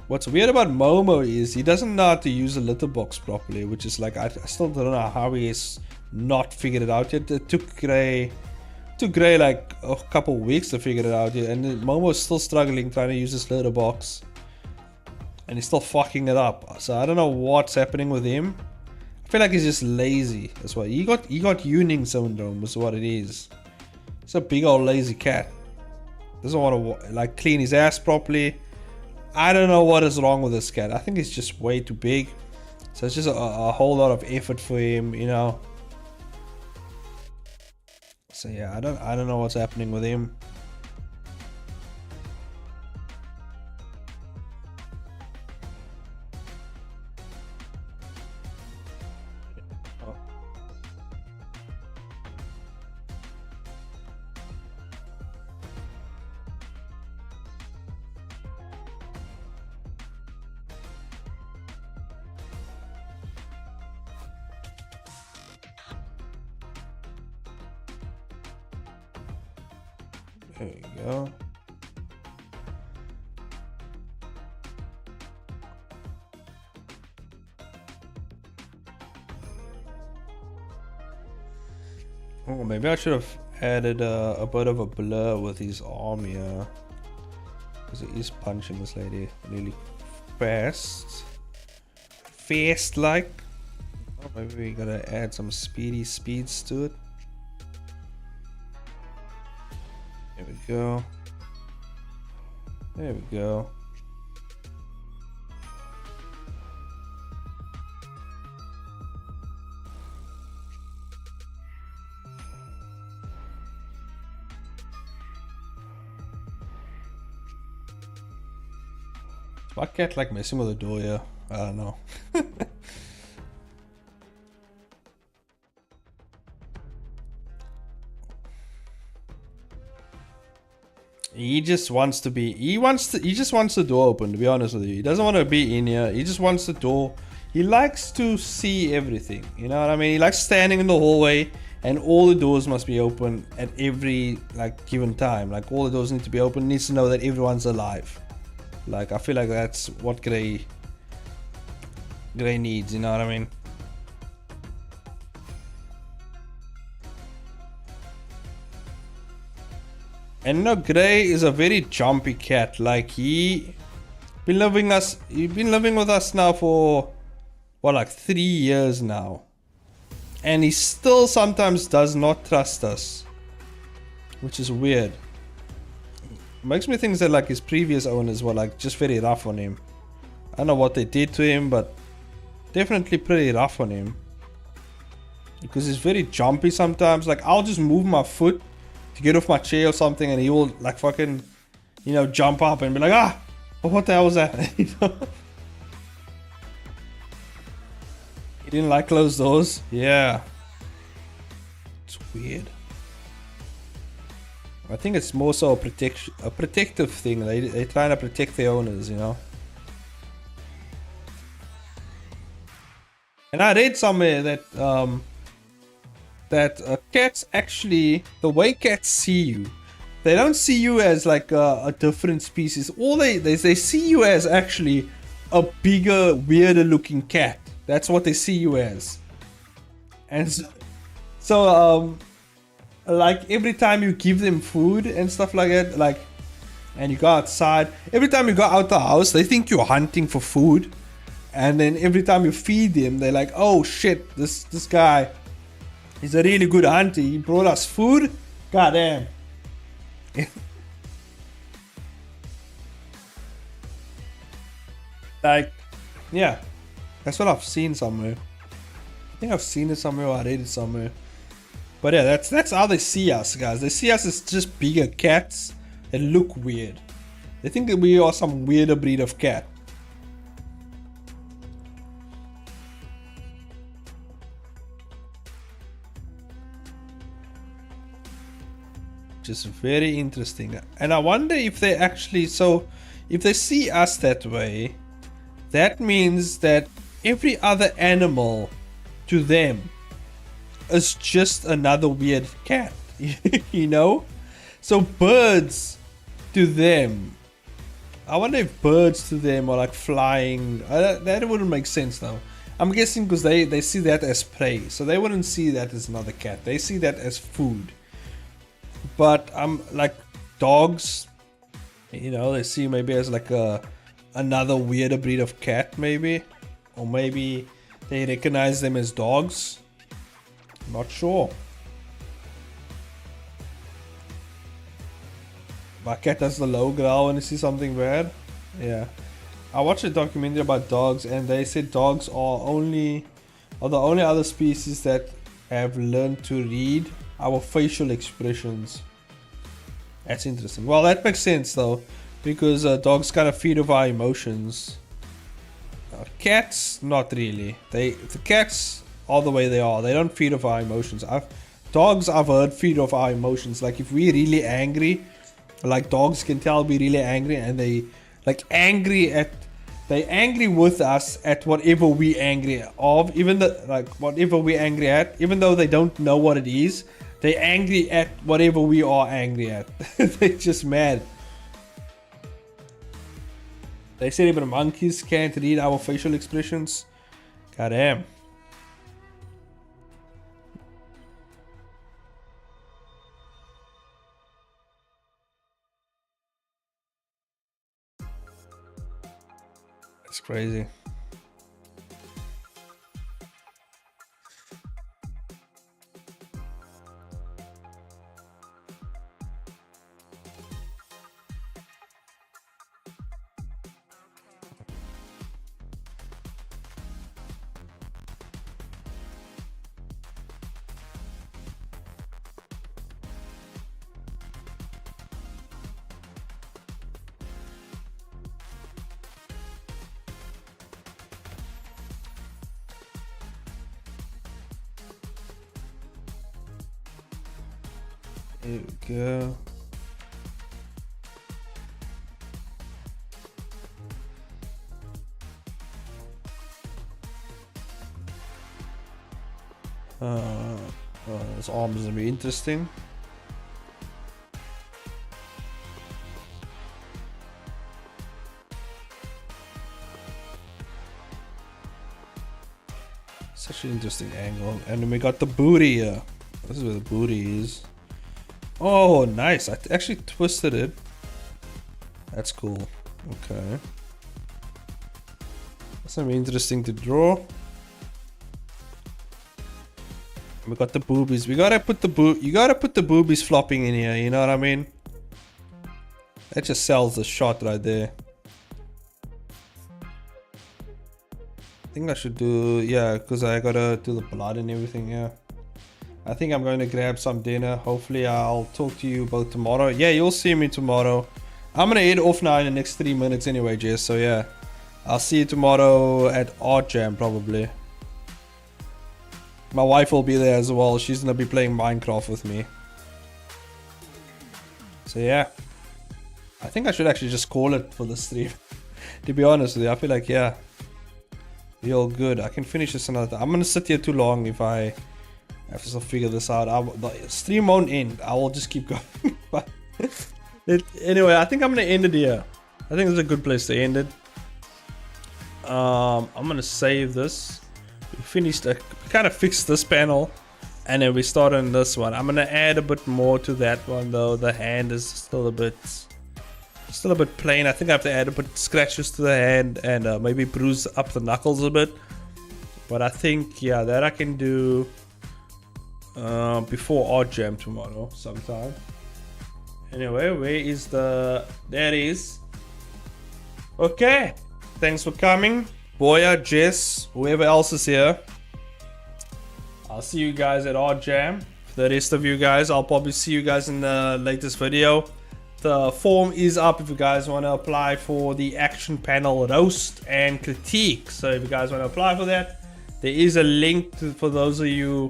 What's weird about Momo is he doesn't know how to use a litter box properly, which is like, I still don't know how he has not figured it out yet. It took Gray like a couple weeks to figure it out yet, and Momo's still struggling trying to use this litter box. And he's still fucking it up. So I don't know what's happening with him. I feel like he's just lazy. That's why he got Ewing syndrome is what it is. He's a big old lazy cat. Doesn't want to like clean his ass properly. I don't know what is wrong with this cat. I think he's just way too big. So it's just a whole lot of effort for him, you know. So yeah, I don't know what's happening with him. There we go. Oh, maybe I should have added a bit of a blur with his arm here. Because he is punching this lady really fast. Fast like. Oh, maybe we gotta add some speeds to it. There we go. There we go. Is my cat like messing with the door here? I don't know. He just wants to be, he just wants the door open, to be honest with you. He doesn't want to be in here. He just wants the door. he likes to see everything. You know what I mean? He likes standing in the hallway and all the doors must be open at every like given time. Like all the doors need to be open. He needs to know that everyone's alive. Like I feel like that's what Gray needs. You know what I mean? And you know, Gray is a very jumpy cat. Like he's been living with us now for what, like 3 years now, and he still sometimes does not trust us, which is weird. Makes me think that like his previous owners were like just very rough on him. I don't know what they did to him, but definitely pretty rough on him, because he's very jumpy sometimes. Like I'll just move my foot to get off my chair or something, and he will like fucking, you know, jump up and be like, ah, what the hell was that? You know? He didn't like closed doors. Yeah, it's weird. I think it's more so a protective thing. They're trying to protect their owners, you know. And I read somewhere that cats actually, the way cats see you, they don't see you as like a different species. All they see you as actually a bigger, weirder looking cat. That's what they see you as. And so like every time you give them food and stuff like that, like, and you go outside, every time you go out the house, they think you're hunting for food. And then every time you feed them, they're like, oh shit, this guy, he's a really good hunter. He brought us food. God damn. Like, yeah, that's what I've seen somewhere. I think I've seen it somewhere, or I read it somewhere. But yeah, that's how they see us, guys. They see us as just bigger cats that look weird. They think that we are some weirder breed of cat. Is very interesting, and I wonder if they actually, so if they see us that way, that means that every other animal to them is just another weird cat. You know, so birds to them, I wonder if birds to them are like flying. That wouldn't make sense though. I'm guessing because they see that as prey, so they wouldn't see that as another cat. They see that as food. But like dogs, you know, they see maybe as like another weirder breed of cat, maybe, or maybe they recognize them as dogs. I'm not sure. My cat does the low growl when they see something bad. Yeah, I watched a documentary about dogs, and they said dogs are the only other species that have learned to read our facial expressions. That's interesting. Well, that makes sense though, because dogs kind of feed off our emotions. Cats, not really. The cats are the way they are. They don't feed off our emotions. Dogs, I've heard, feed off our emotions. Like if we're really angry, like dogs can tell we're really angry, and they angry with us at whatever we angry of, even whatever we're angry at, even though they don't know what it is. They're angry at whatever we are angry at. They're just mad. They said even monkeys can't read our facial expressions. God damn. That's crazy. Here we go. This arm is gonna be interesting. Such an interesting angle. And then we got the booty here. This is where the booty is. Oh, nice. I actually twisted it. That's cool. Okay. That's gonna be interesting to draw. We got the boobies. We gotta put the you gotta put the boobies flopping in here, you know what I mean? That just sells the shot right there. I think I should do, yeah, because I gotta do the blood and everything, yeah. I think I'm going to grab some dinner. Hopefully I'll talk to you about tomorrow. Yeah, you'll see me tomorrow. I'm gonna head off now in the next 3 minutes anyway, Jess. So yeah, I'll see you tomorrow at Art Jam probably. My wife will be there as well. She's gonna be playing Minecraft with me. So yeah, I think I should actually just call it for the stream. To be honest with you, I feel like, yeah, be all good. I can finish this another time. I'm gonna sit here too long if I have to figure this out. The stream won't end. I will just keep going. But anyway, I think I'm gonna end it here. I think it's a good place to end it. I'm gonna save this. We finished, we kind of fixed this panel, and then we start on this one. I'm gonna add a bit more to that one though. The hand is still a bit plain. I think I have to add a bit scratches to the hand and maybe bruise up the knuckles a bit. But I think, yeah, that I can do before Art Jam tomorrow sometime. Anyway, where is the... There it is. Okay, thanks for coming. Boya, Jess, whoever else is here. I'll see you guys at Art Jam. For the rest of you guys, I'll probably see you guys in the latest video. The form is up if you guys want to apply for the action panel roast and critique. So if you guys want to apply for that, there is a link for those of you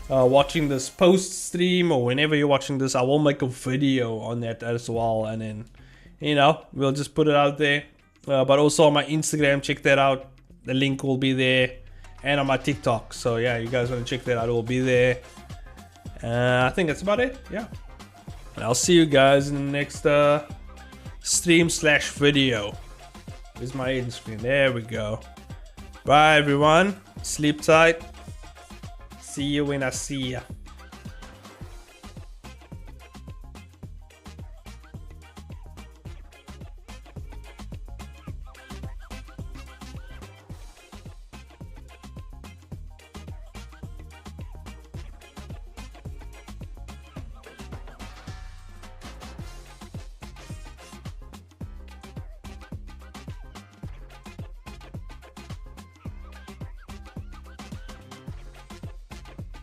watching this post stream or whenever you're watching this. I will make a video on that as well, and then, you know, we'll just put it out there. But also on my Instagram, check that out. The link will be there, and on my TikTok. So yeah, you guys want to check that out, it will be there. I think that's about it. Yeah, and I'll see you guys in the next stream/video. Here's my end screen. There we go. Bye everyone. Sleep tight. See you when I see ya.